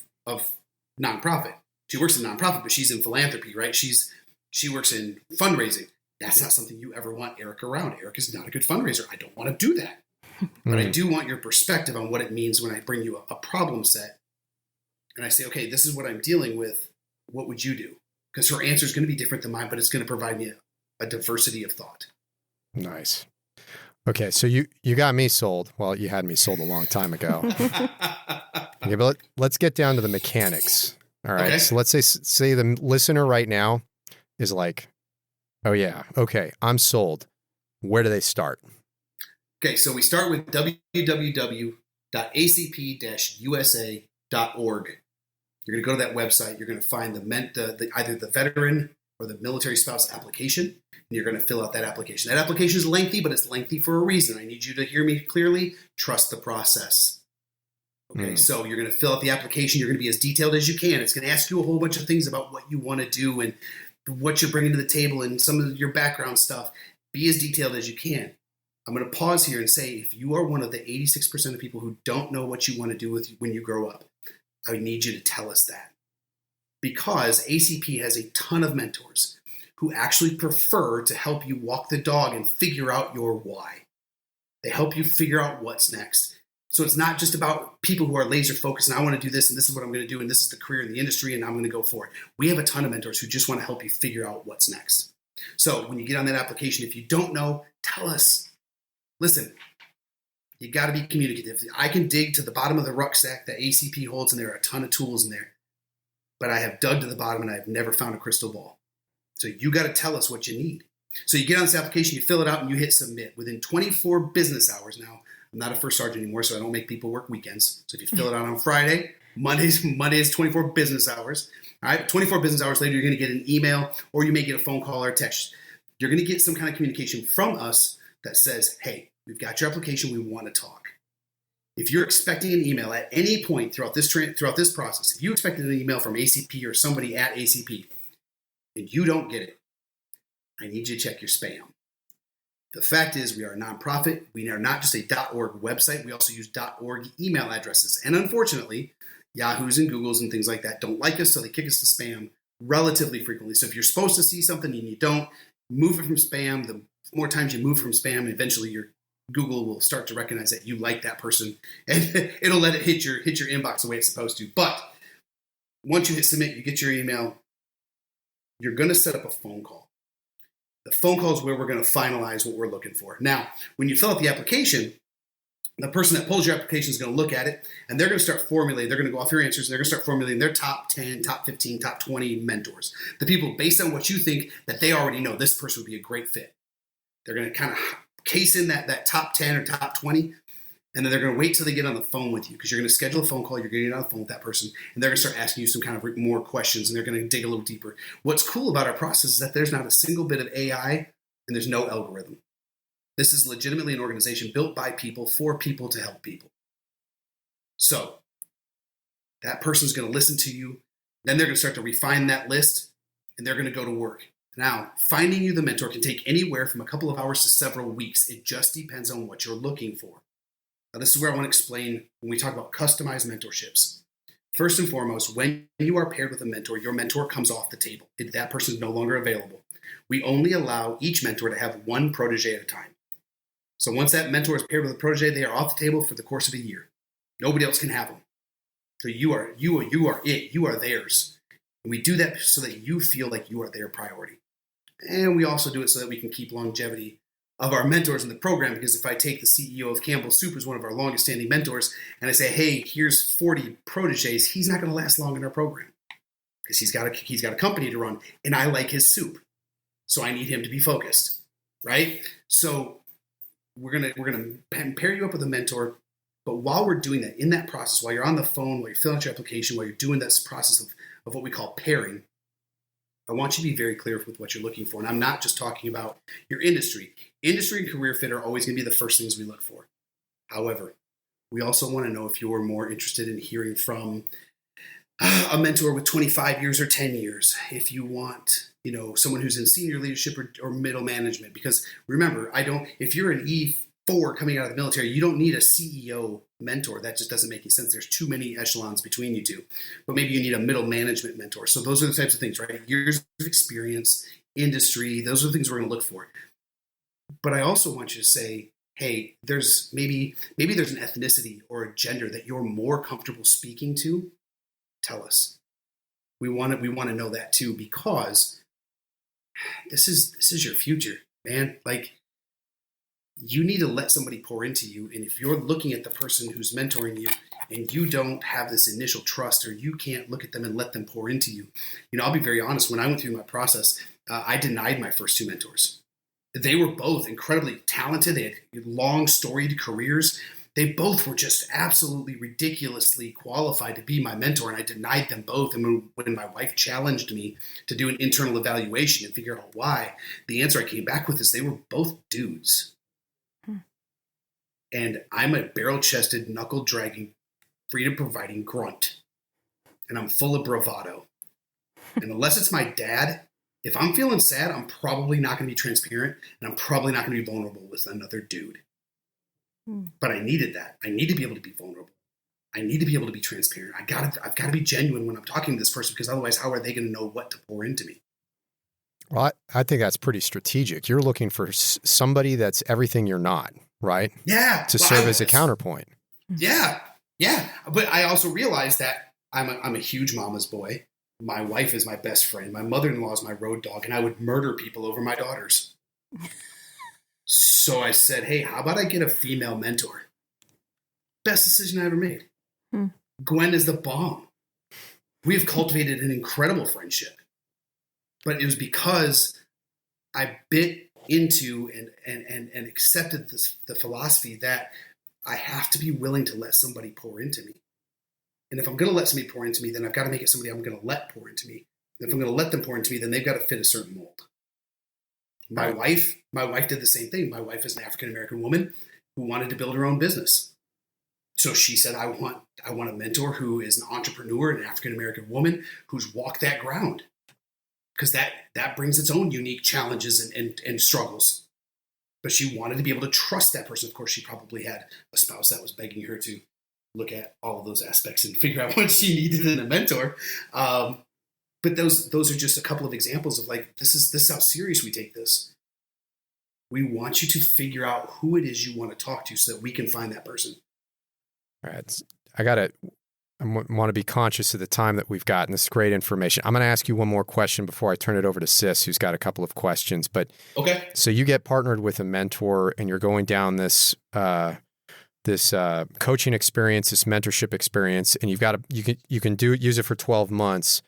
nonprofit. She works in nonprofit, but she's in philanthropy, right? She works in fundraising. That's not something you ever want Eric around. Eric is not a good fundraiser. I don't want to do that. But I do want your perspective on what it means when I bring you a problem set. And I say, okay, this is what I'm dealing with. What would you do? Because her answer is going to be different than mine, but it's going to provide me a diversity of thought. Nice. Okay, so you got me sold. Well, you had me sold a long time ago. Okay, but let's get down to the mechanics. All right. Okay. So let's say the listener right now is like, oh yeah, okay, I'm sold. where do they start? Okay, so we start with www.acp-usa.org. You're going to go to that website. You're going to find either the veteran or the military spouse application, and you're going to fill out that application. That application is lengthy, but it's lengthy for a reason. I need you to hear me clearly. Trust the process. Okay, so you're going to fill out the application. You're going to be as detailed as you can. It's going to ask you a whole bunch of things about what you want to do and what you're bringing to the table and some of your background stuff. Be as detailed as you can. I'm going to pause here and say, if you are one of the 86% of people who don't know what you want to do when you grow up, I need you to tell us that. Because ACP has a ton of mentors who actually prefer to help you walk the dog and figure out your why. They help you figure out what's next. So it's not just about people who are laser focused and I want to do this and this is what I'm going to do and this is the career in the industry and I'm going to go for it. We have a ton of mentors who just want to help you figure out what's next. So when you get on that application, if you don't know, tell us. Listen, you got to be communicative. I can dig to the bottom of the rucksack that ACP holds, and there are a ton of tools in there. But I have dug to the bottom, and I have never found a crystal ball. So you got to tell us what you need. So you get on this application, you fill it out, and you hit submit. Within 24 business hours, now, I'm not a first sergeant anymore, so I don't make people work weekends. So if you fill it out on Friday, Monday is 24 business hours. All right, 24 business hours later, you're going to get an email, or you may get a phone call or a text. You're going to get some kind of communication from us that says, hey, we've got your application. We want to talk. If you're expecting an email at any point throughout this process, if you expected an email from ACP or somebody at ACP and you don't get it, I need you to check your spam. The fact is we are a nonprofit. We are not just a .org website. We also use .org email addresses. And unfortunately, Yahoos and Googles and things like that don't like us, so they kick us to spam relatively frequently. So if you're supposed to see something and you don't, move it from spam. The more times you move from spam, eventually your Google will start to recognize that you like that person, and it'll let it hit your inbox the way it's supposed to. But once you hit submit, you get your email. You're going to set up a phone call. The phone call is where we're going to finalize what we're looking for. Now, when you fill out the application, the person that pulls your application is going to look at it, and they're going to start formulating. They're going to go off your answers, and they're going to start formulating their top 10, top 15, top 20 mentors. The people, based on what you think that they already know, this person would be a great fit. They're going to kind of case in that top 10 or top 20, and then they're going to wait till they get on the phone with you because you're going to schedule a phone call. You're going to get on the phone with that person, and they're going to start asking you some kind of more questions, and they're going to dig a little deeper. What's cool about our process is that there's not a single bit of AI, and there's no algorithm. This is legitimately an organization built by people for people to help people. So that person's going to listen to you. Then they're going to start to refine that list, and they're going to go to work. Now, finding you the mentor can take anywhere from a couple of hours to several weeks. It just depends on what you're looking for. Now, this is where I want to explain when we talk about customized mentorships. First and foremost, when you are paired with a mentor, your mentor comes off the table. That person is no longer available. We only allow each mentor to have one protege at a time. So once that mentor is paired with a protege, they are off the table for the course of a year. Nobody else can have them. So you are it. You are theirs. And we do that so that you feel like you are their priority. And we also do it so that we can keep longevity of our mentors in the program, because if I take the CEO of Campbell's Soup as one of our longest standing mentors and I say, hey, here's 40 proteges, he's not going to last long in our program because he's got a company to run and I like his soup. So I need him to be focused, right? So we're going to pair you up with a mentor. But while we're doing that, in that process, while you're on the phone, while you're filling out your application, while you're doing this process of what we call pairing, I want you to be very clear with what you're looking for. And I'm not just talking about your industry. Industry and career fit are always going to be the first things we look for. However, we also want to know if you're more interested in hearing from a mentor with 25 years or 10 years. If you want, someone who's in senior leadership or middle management. Because remember, if you're an E4 coming out of the military, you don't need a CEO mentor. That just doesn't make any sense. There's too many echelons between you two. But maybe you need a middle management mentor. So those are the types of things, right? Years of experience, industry, those are the things we're going to look for. But I also want you to say, hey, there's maybe there's an ethnicity or a gender that you're more comfortable speaking to. Tell us. We want to know that too, because this is your future, man. Like, you need to let somebody pour into you. And if you're looking at the person who's mentoring you and you don't have this initial trust, or you can't look at them and let them pour into you, I'll be very honest. When I went through my process, I denied my first two mentors. They were both incredibly talented. They had long storied careers. They both were just absolutely ridiculously qualified to be my mentor, and I denied them both. And when my wife challenged me to do an internal evaluation and figure out why, the answer I came back with is they were both dudes. And I'm a barrel-chested, knuckle-dragging, freedom-providing grunt. And I'm full of bravado. And unless it's my dad, if I'm feeling sad, I'm probably not going to be transparent, and I'm probably not going to be vulnerable with another dude. But I needed that. I need to be able to be vulnerable. I need to be able to be transparent. I've got to be genuine when I'm talking to this person, because otherwise, how are they going to know what to pour into me? Well, I think that's pretty strategic. You're looking for somebody that's everything you're not, right? Yeah. To serve as a counterpoint. Yeah. Yeah. But I also realized that I'm a huge mama's boy. My wife is my best friend. My mother-in-law is my road dog, and I would murder people over my daughters. So I said, hey, how about I get a female mentor? Best decision I ever made. Gwen is the bomb. We have cultivated an incredible friendship. But it was because I bit into and accepted the philosophy that I have to be willing to let somebody pour into me. And if I'm going to let somebody pour into me, then I've got to make it somebody I'm going to let pour into me. And if I'm going to let them pour into me, then they've got to fit a certain mold. My wife did the same thing. My wife is an African-American woman who wanted to build her own business. So she said, I want a mentor who is an entrepreneur, an African-American woman who's walked that ground. Because that brings its own unique challenges and struggles. But she wanted to be able to trust that person. Of course, she probably had a spouse that was begging her to look at all of those aspects and figure out what she needed in a mentor. But those are just a couple of examples of like, this is how serious we take this. We want you to figure out who it is you want to talk to so that we can find that person. All right. I want to be conscious of the time that we've got, and this is great information. I'm going to ask you one more question before I turn it over to Sis, who's got a couple of questions. But okay. So you get partnered with a mentor, and you're going down this coaching experience, this mentorship experience, and you can use it for 12 months.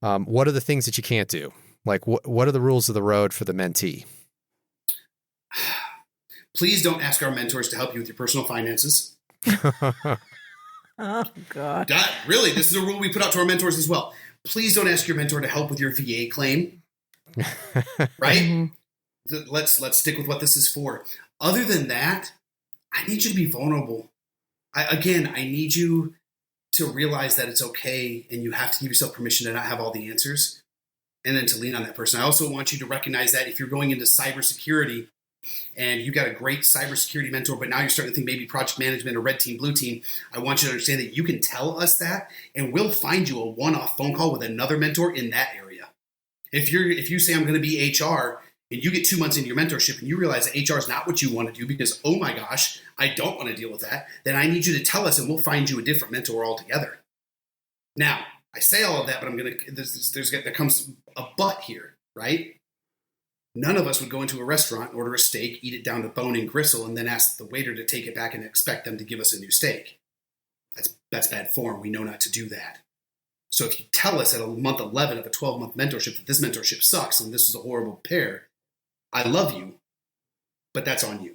What are the things that you can't do? Like what are the rules of the road for the mentee? Please don't ask our mentors to help you with your personal finances. Oh, God. Really, this is a rule we put out to our mentors as well. Please don't ask your mentor to help with your VA claim. Right? Mm-hmm. Let's stick with what this is for. Other than that, I need you to be vulnerable. I need you to realize that it's okay, and you have to give yourself permission to not have all the answers, and then to lean on that person. I also want you to recognize that if you're going into cybersecurity and you got a great cybersecurity mentor, but now you're starting to think maybe project management or red team, blue team, I want you to understand that you can tell us that, and we'll find you a one-off phone call with another mentor in that area. If you say I'm going to be HR, and you get 2 months into your mentorship and you realize that HR is not what you want to do because, oh my gosh, I don't want to deal with that, then I need you to tell us and we'll find you a different mentor altogether. Now, I say all of that, but there comes a but here, right? None of us would go into a restaurant, order a steak, eat it down to bone and gristle, and then ask the waiter to take it back and expect them to give us a new steak. That's bad form. We know not to do that. So if you tell us at month 11 of a 12-month mentorship that this mentorship sucks and this is a horrible pair, I love you, but that's on you.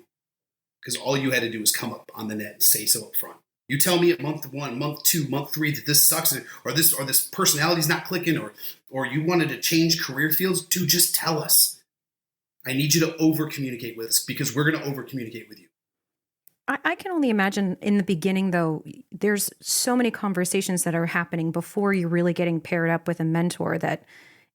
Because all you had to do was come up on the net and say so up front. You tell me at month 1, month 2, month 3 that this sucks, or this personality's not clicking, or you wanted to change career fields, dude, just tell us. I need you to over-communicate with us because we're going to over-communicate with you. I can only imagine in the beginning, though, there's so many conversations that are happening before you're really getting paired up with a mentor that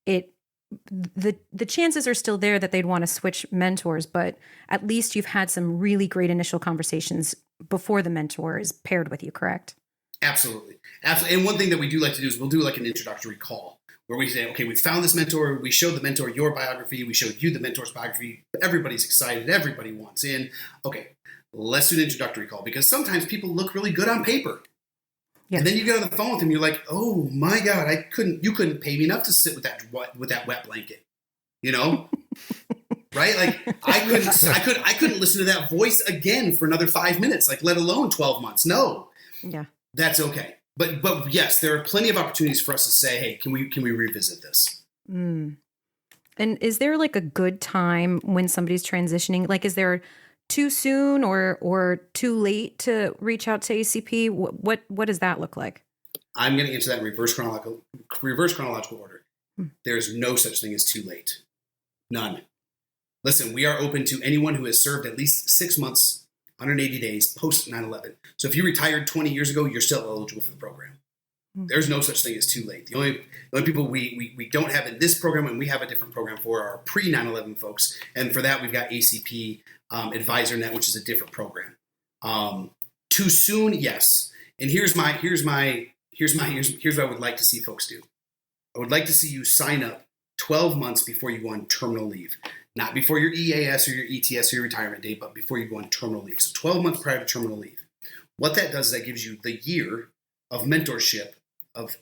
the chances are still there that they'd want to switch mentors, but at least you've had some really great initial conversations before the mentor is paired with you, correct? Absolutely. And one thing that we do like to do is we'll do like an introductory call where we say, okay, we found this mentor. We showed the mentor your biography. We showed you the mentor's biography. Everybody's excited. Everybody wants in. Okay, let's do an introductory call because sometimes people look really good on paper. Yeah. And then you get on the phone with them. You're like, oh my God, you couldn't pay me enough to sit with that wet blanket, you know? Right? Like I couldn't listen to that voice again for another 5 minutes, like let alone 12 months. No. Yeah. That's okay. But yes, there are plenty of opportunities for us to say, hey, can we revisit this? And is there like a good time when somebody's transitioning? Like, is there too soon or too late to reach out to ACP? What does that look like? I'm going to answer that in reverse chronological order. There's no such thing as too late. None. Listen, we are open to anyone who has served at least 6 months, 180 days post 9/11. So if you retired 20 years ago, you're still eligible for the program. There's no such thing as too late. The only people we don't have in this program, and we have a different program for, are pre 9/11 folks. And for that, we've got ACP Advisor Net, which is a different program. Too soon, yes. And here's what I would like to see folks do. I would like to see you sign up 12 months before you go on terminal leave. Not before your EAS or your ETS or your retirement date, but before you go on terminal leave. So 12 months prior to terminal leave. What that does is that gives you the year of mentorship, of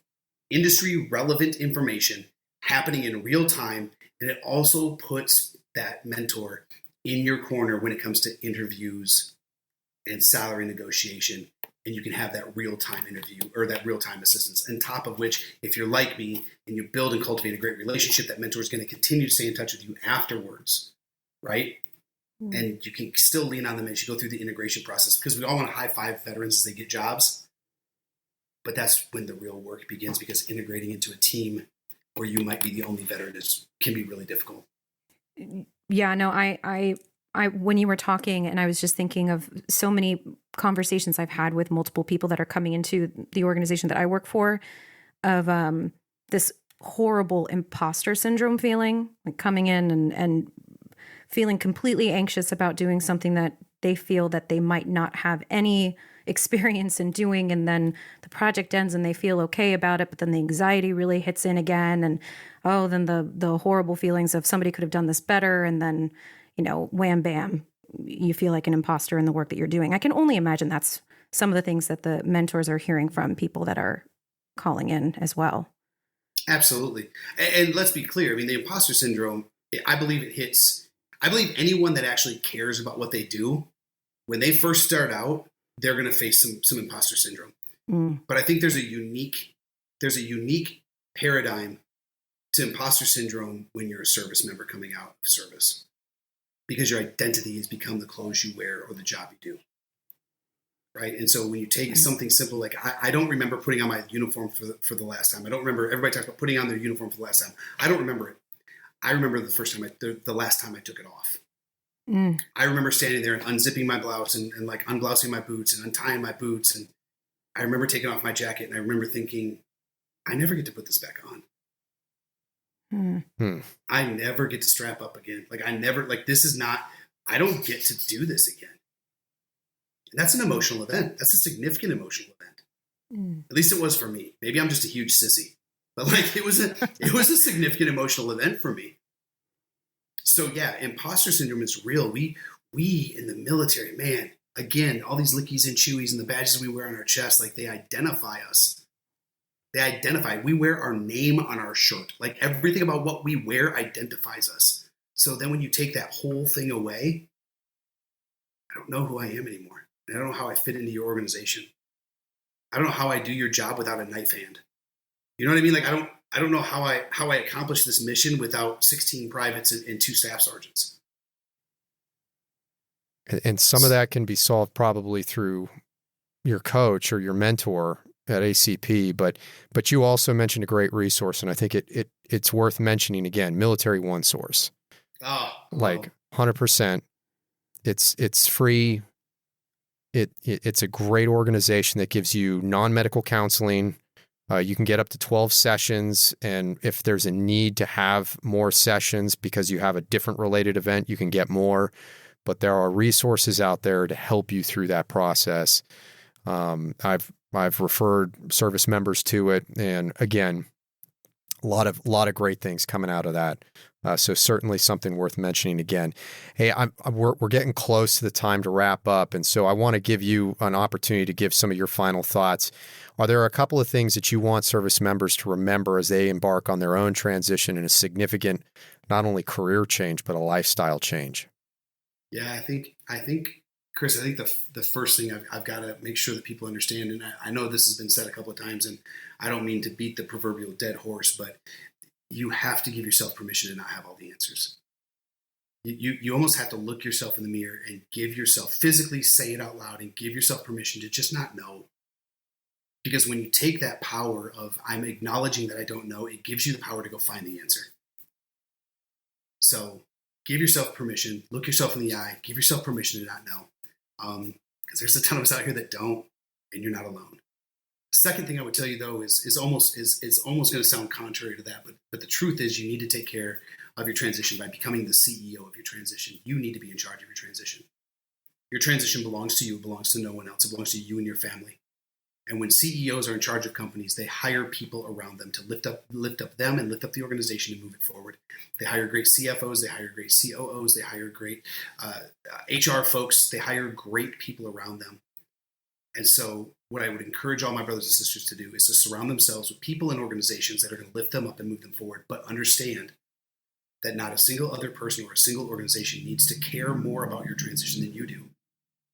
industry relevant information happening in real time. And it also puts that mentor in your corner when it comes to interviews and salary negotiation. And you can have that real-time interview or that real-time assistance. On top of which, if you're like me and you build and cultivate a great relationship, that mentor is going to continue to stay in touch with you afterwards, right? Mm-hmm. And you can still lean on them as you go through the integration process, because we all want to high-five veterans as they get jobs. But that's when the real work begins, because integrating into a team where you might be the only veteran can be really difficult. Yeah, no, I when you were talking, and I was just thinking of so many conversations I've had with multiple people that are coming into the organization that I work for, of this horrible imposter syndrome feeling, like coming in and feeling completely anxious about doing something that they feel that they might not have any experience in doing. And then the project ends and they feel okay about it, but then the anxiety really hits in again. And then the horrible feelings of somebody could have done this better. And then, wham, bam, you feel like an imposter in the work that you're doing. I can only imagine that's some of the things that the mentors are hearing from people that are calling in as well. Absolutely. And let's be clear. I mean, the imposter syndrome, I believe anyone that actually cares about what they do, when they first start out, they're going to face some imposter syndrome. But I think there's a unique paradigm to imposter syndrome when you're a service member coming out of service, because your identity has become the clothes you wear or the job you do. Right. And so when you take something simple, like I don't remember putting on my uniform for the last time. I don't remember. Everybody talks about putting on their uniform for the last time. I don't remember it. I remember the last time I took it off. I remember standing there and unzipping my blouse and like unblousing my boots and untying my boots. And I remember taking off my jacket, and I remember thinking, I never get to put this back on. I never get to strap up again. Like I don't get to do this again. And that's an emotional event. That's a significant emotional event. At least it was for me. Maybe I'm just a huge sissy, but like it was a significant emotional event for me. So yeah, imposter syndrome is real. We in the military, man, again, all these lickies and chewies and the badges we wear on our chest, like they identify us. We wear our name on our shirt. Like everything about what we wear identifies us. So then when you take that whole thing away, I don't know who I am anymore. I don't know how I fit into your organization. I don't know how I do your job without a knife hand. You know what I mean? Like I don't know how I accomplish this mission without 16 privates and 2 staff sergeants. And some of that can be solved probably through your coach or your mentor at ACP, but you also mentioned a great resource, and I think it's worth mentioning again, Military One Source. Like 100%. It's free. It's a great organization that gives you non-medical counseling. You can get up to 12 sessions, and if there's a need to have more sessions because you have a different related event, you can get more. But there are resources out there to help you through that process. I've referred service members to it, and again, a lot of great things coming out of that. So certainly something worth mentioning again. Hey, we're getting close to the time to wrap up, and so I want to give you an opportunity to give some of your final thoughts. Are there a couple of things that you want service members to remember as they embark on their own transition in a significant, not only career change, but a lifestyle change? Yeah, I think, Chris, I think the first thing I've got to make sure that people understand, and I know this has been said a couple of times, and I don't mean to beat the proverbial dead horse, but you have to give yourself permission to not have all the answers. You almost have to look yourself in the mirror and give yourself, physically say it out loud and give yourself permission to just not know. Because when you take that power of I'm acknowledging that I don't know, it gives you the power to go find the answer. So give yourself permission, look yourself in the eye, give yourself permission to not know. Because there's a ton of us out here that don't, and you're not alone. Second thing I would tell you though is almost going to sound contrary to that, but the truth is you need to take care of your transition by becoming the CEO of your transition. You need to be in charge of your transition. Your transition belongs to you, it belongs to no one else, it belongs to you and your family. And when CEOs are in charge of companies, they hire people around them to lift up them and lift up the organization and move it forward. They hire great CFOs, they hire great COOs, they hire great HR folks, they hire great people around them. And so what I would encourage all my brothers and sisters to do is to surround themselves with people and organizations that are going to lift them up and move them forward, but understand that not a single other person or a single organization needs to care more about your transition than you do.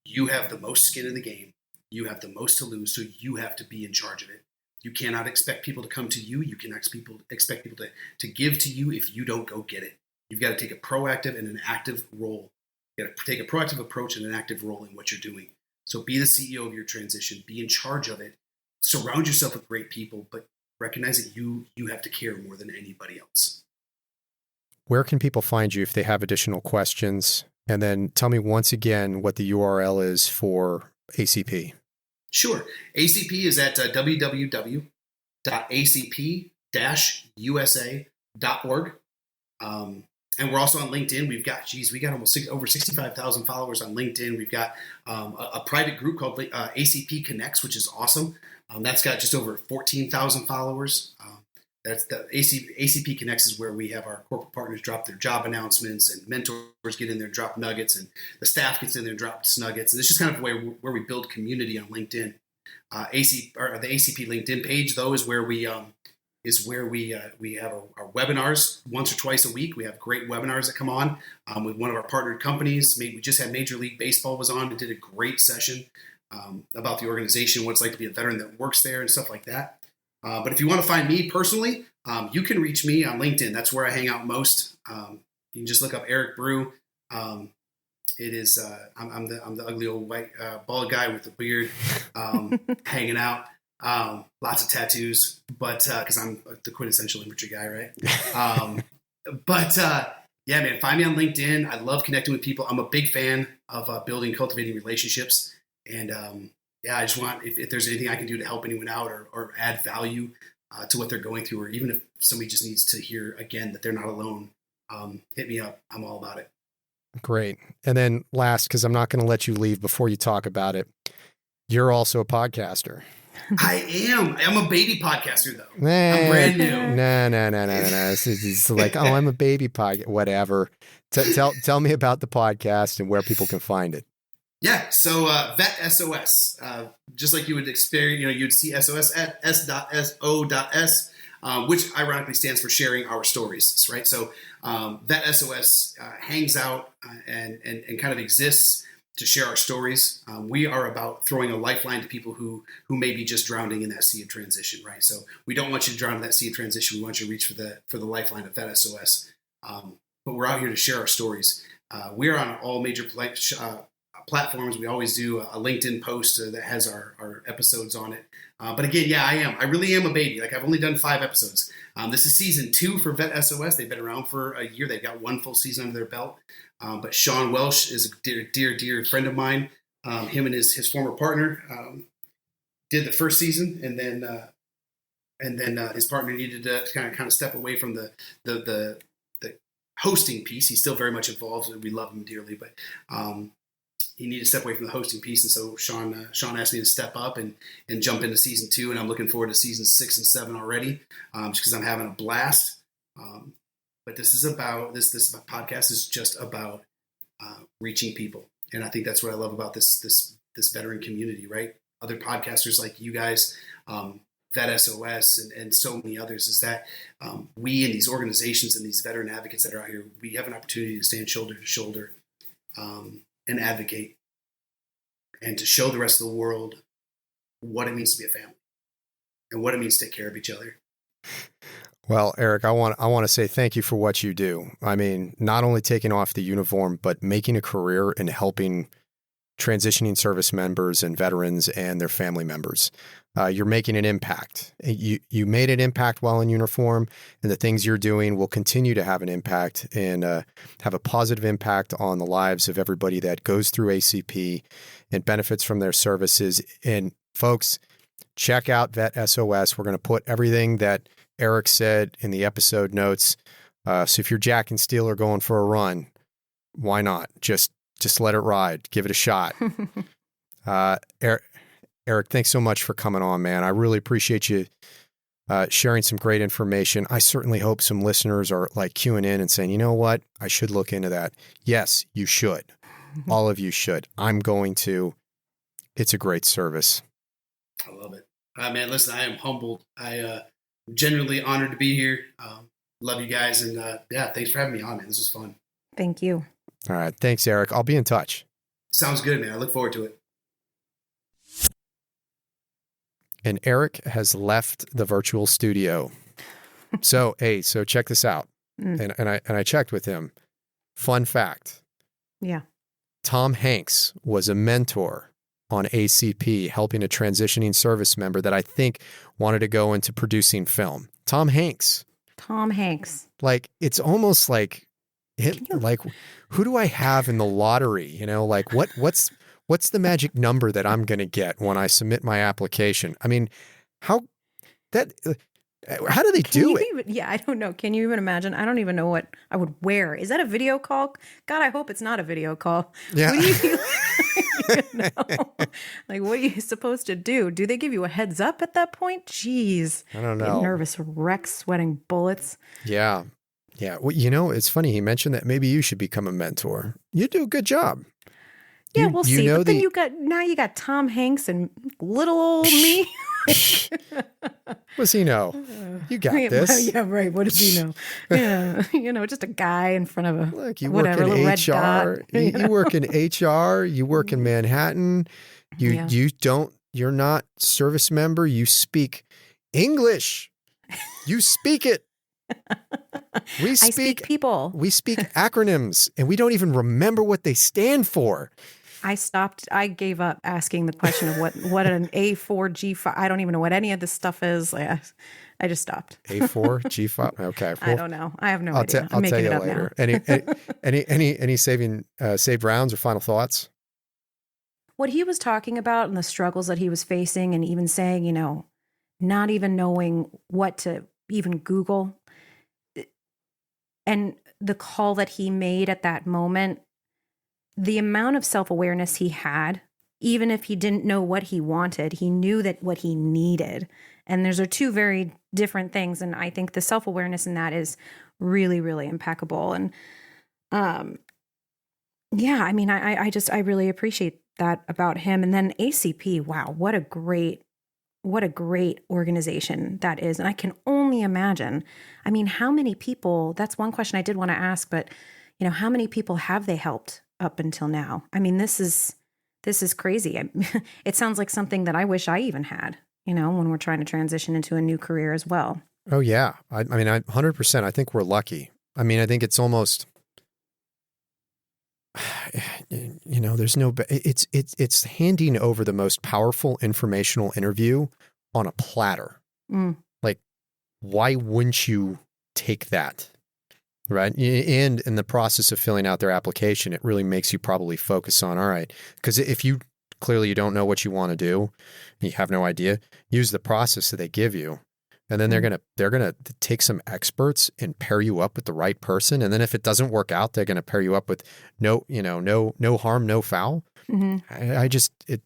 You have the most skin in the game. You have the most to lose, so you have to be in charge of it. You cannot expect people to come to you. You cannot expect people to give to you if you don't go get it. You've got to take a proactive and an active role. You got to take a proactive approach and an active role in what you're doing. So be the CEO of your transition. Be in charge of it. Surround yourself with great people, but recognize that you have to care more than anybody else. Where can people find you if they have additional questions? And then tell me once again what the URL is for ACP. Sure. ACP is at www.acp-usa.org. And we're also on LinkedIn. We got almost over 65,000 followers on LinkedIn. We've got a private group called ACP Connects, which is awesome. That's got just over 14,000 followers. That's the ACP Connects is where we have our corporate partners drop their job announcements, and mentors get in there and drop nuggets, and the staff gets in there and drops nuggets. And it's just kind of where we build community on LinkedIn. The ACP LinkedIn page though is where we have our webinars once or twice a week. We have great webinars that come on with one of our partnered companies. We just had Major League Baseball was on and did a great session about the organization, what it's like to be a veteran that works there and stuff like that. But if you want to find me personally, you can reach me on LinkedIn. That's where I hang out most. You can just look up Eric Brew. It is I'm the ugly old white bald guy with the beard, hanging out. Lots of tattoos, but because I'm the quintessential infantry guy, right? Yeah, man, find me on LinkedIn. I love connecting with people. I'm a big fan of building, cultivating relationships, and I just want, if there's anything I can do to help anyone out or add value to what they're going through, or even if somebody just needs to hear again that they're not alone, hit me up. I'm all about it. Great. And then last, because I'm not going to let you leave before you talk about it, you're also a podcaster. I am. I'm a baby podcaster, though. I'm brand new. No. It's like, oh, I'm a baby podcast. Whatever. Tell me about the podcast and where people can find it. Yeah. So Vet SOS, just like you would experience, you'd see SOS at S.O.S, which ironically stands for sharing our stories, right? So Vet SOS hangs out and kind of exists to share our stories. We are about throwing a lifeline to people who may be just drowning in that sea of transition, right? So we don't want you to drown in that sea of transition. We want you to reach for the lifeline of Vet SOS. But we're out here to share our stories. We are on all major platforms. We always do a LinkedIn post that has our episodes on it. But again, yeah, I really am a baby. Like, I've only done 5 episodes. This is season 2 for Vet SOS. They've been around for a year. They've got 1 full season under their belt. But Sean Welsh is a dear friend of mine. Him and his former partner did the first season, and then his partner needed to kind of step away from the hosting piece. He's still very much involved, and we love him dearly, but he needed to step away from the hosting piece, and so Sean asked me to step up and jump into season 2, and I'm looking forward to season 6 and 7 already, just because I'm having a blast. But this podcast is just about reaching people, and I think that's what I love about this veteran community, right? Other podcasters like you guys, Vet SOS, and so many others, is that we in these organizations and these veteran advocates that are out here, we have an opportunity to stand shoulder to shoulder and advocate, and to show the rest of the world what it means to be a family and what it means to take care of each other. Well, Eric, I want to say thank you for what you do. I mean, not only taking off the uniform, but making a career in helping transitioning service members and veterans and their family members. You're making an impact. You made an impact while in uniform, and the things you're doing will continue to have an impact and have a positive impact on the lives of everybody that goes through ACP and benefits from their services. And folks, check out Vet SOS. We're going to put everything that Eric said in the episode notes. So if you're Jack and Steel or going for a run, why not? Just let it ride. Give it a shot. Eric, thanks so much for coming on, man. I really appreciate you sharing some great information. I certainly hope some listeners are like queuing in and saying, you know what? I should look into that. Yes, you should. All of you should. I'm going to. It's a great service. I love it. Man, listen, I am humbled. I genuinely honored to be here. Love you guys. And yeah, thanks for having me on, man. This was fun. Thank you. All right. Thanks, Eric. I'll be in touch. Sounds good, man. I look forward to it. And Eric has left the virtual studio. So check this out. And I checked with him. Fun fact. Yeah. Tom Hanks was a mentor on ACP, helping a transitioning service member that I think wanted to go into producing film. Tom Hanks. Like, it's almost like, who do I have in the lottery? You know, like what's the magic number that I'm going to get when I submit my application? I mean, how do they do it? Yeah, I don't know. Can you even imagine? I don't even know what I would wear. Is that a video call? God, I hope it's not a video call. Yeah. Like, what are you supposed to do? Do they give you a heads up at that point? Jeez. I don't know. Get nervous wreck, sweating bullets. Yeah. Yeah. Well, you know, it's funny. He mentioned that maybe you should become a mentor. You do a good job. Yeah, we'll see. But then you got Tom Hanks and little old me. What does he know? You got this. Yeah, right. What does he know? Yeah, just a guy in front of a look. You work in HR. You work in HR. You work in Manhattan. You're not service member. You speak English. You speak it. I speak people. We speak acronyms, and we don't even remember what they stand for. I gave up asking the question of what an A4, G5. I don't even know what any of this stuff is. I just stopped. A4, G5. Okay. Well, I don't know. I have no idea. I'll tell you later. Any saved rounds or final thoughts? What he was talking about and the struggles that he was facing, and even saying, not even knowing what to even Google, and the call that he made at that moment, the amount of self-awareness he had, even if he didn't know what he wanted, he knew that what he needed. And those are two very different things. And I think the self-awareness in that is really, really impeccable. And yeah, I mean, I really appreciate that about him. And then ACP, wow, what a great organization that is. And I can only imagine, I mean, how many people, that's one question I did want to ask, but how many people have they helped up until now? I mean, this is crazy. It sounds like something that I wish I even had, when we're trying to transition into a new career as well. Oh yeah. I mean, 100%. I think we're lucky. I mean, I think it's almost, there's no, it's handing over the most powerful informational interview on a platter. Like, why wouldn't you take that? Right. And in the process of filling out their application, it really makes you probably focus on, all right, because if you clearly you don't know what you want to do, you have no idea, use the process that they give you. And then they're going to take some experts and pair you up with the right person. And then if it doesn't work out, they're going to pair you up with no harm, no foul. Mm-hmm.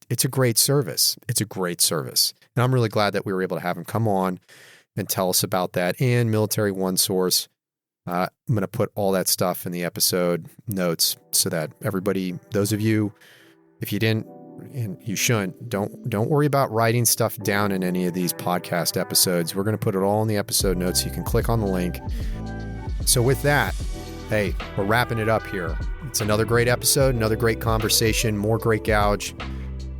It's a great service. It's a great service. And I'm really glad that we were able to have him come on and tell us about that. And Military One Source. I'm going to put all that stuff in the episode notes so that everybody, those of you, if you didn't, and you shouldn't, don't worry about writing stuff down in any of these podcast episodes. We're going to put it all in the episode notes. You can click on the link. So with that, hey, we're wrapping it up here. It's another great episode, another great conversation, more great gouge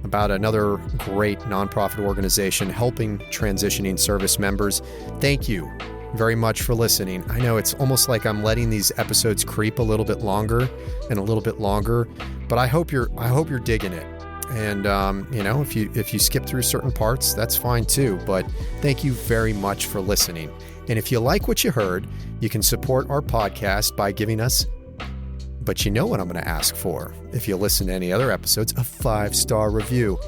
about another great nonprofit organization helping transitioning service members. Thank you very much for listening. I know it's almost like I'm letting these episodes creep a little bit longer and a little bit longer, but I hope you're digging it. And if you skip through certain parts, that's fine too. But thank you very much for listening. And if you like what you heard, you can support our podcast by giving us, but you know what I'm going to ask for if you listen to any other episodes, a 5-star review.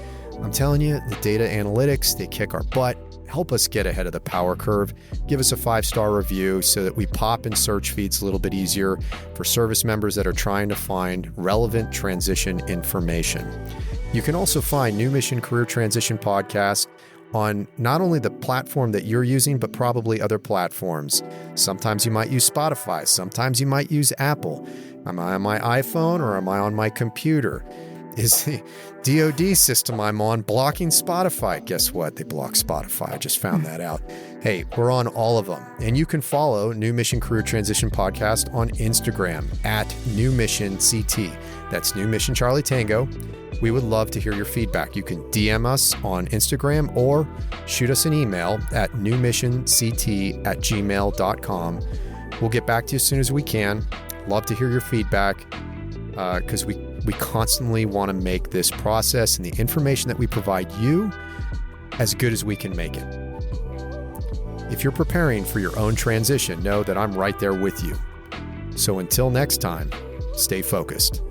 I'm telling you, the data analytics, they kick our butt. Help us get ahead of the power curve. Give us a 5-star review so that we pop in search feeds a little bit easier for service members that are trying to find relevant transition information. You can also find New Mission Career Transition Podcast on not only the platform that you're using, but probably other platforms. Sometimes you might use Spotify. Sometimes you might use Apple. Am I on my iPhone or am I on my computer? Is the DoD system I'm on blocking Spotify? Guess what? They block Spotify. I just found that out. Hey, we're on all of them. And you can follow New Mission Career Transition Podcast on Instagram at New Mission CT. That's New Mission Charlie Tango. We would love to hear your feedback. You can DM us on Instagram or shoot us an email at newmissionct@gmail.com. We'll get back to you as soon as we can. Love to hear your feedback because we constantly want to make this process and the information that we provide you as good as we can make it. If you're preparing for your own transition, know that I'm right there with you. So until next time, stay focused.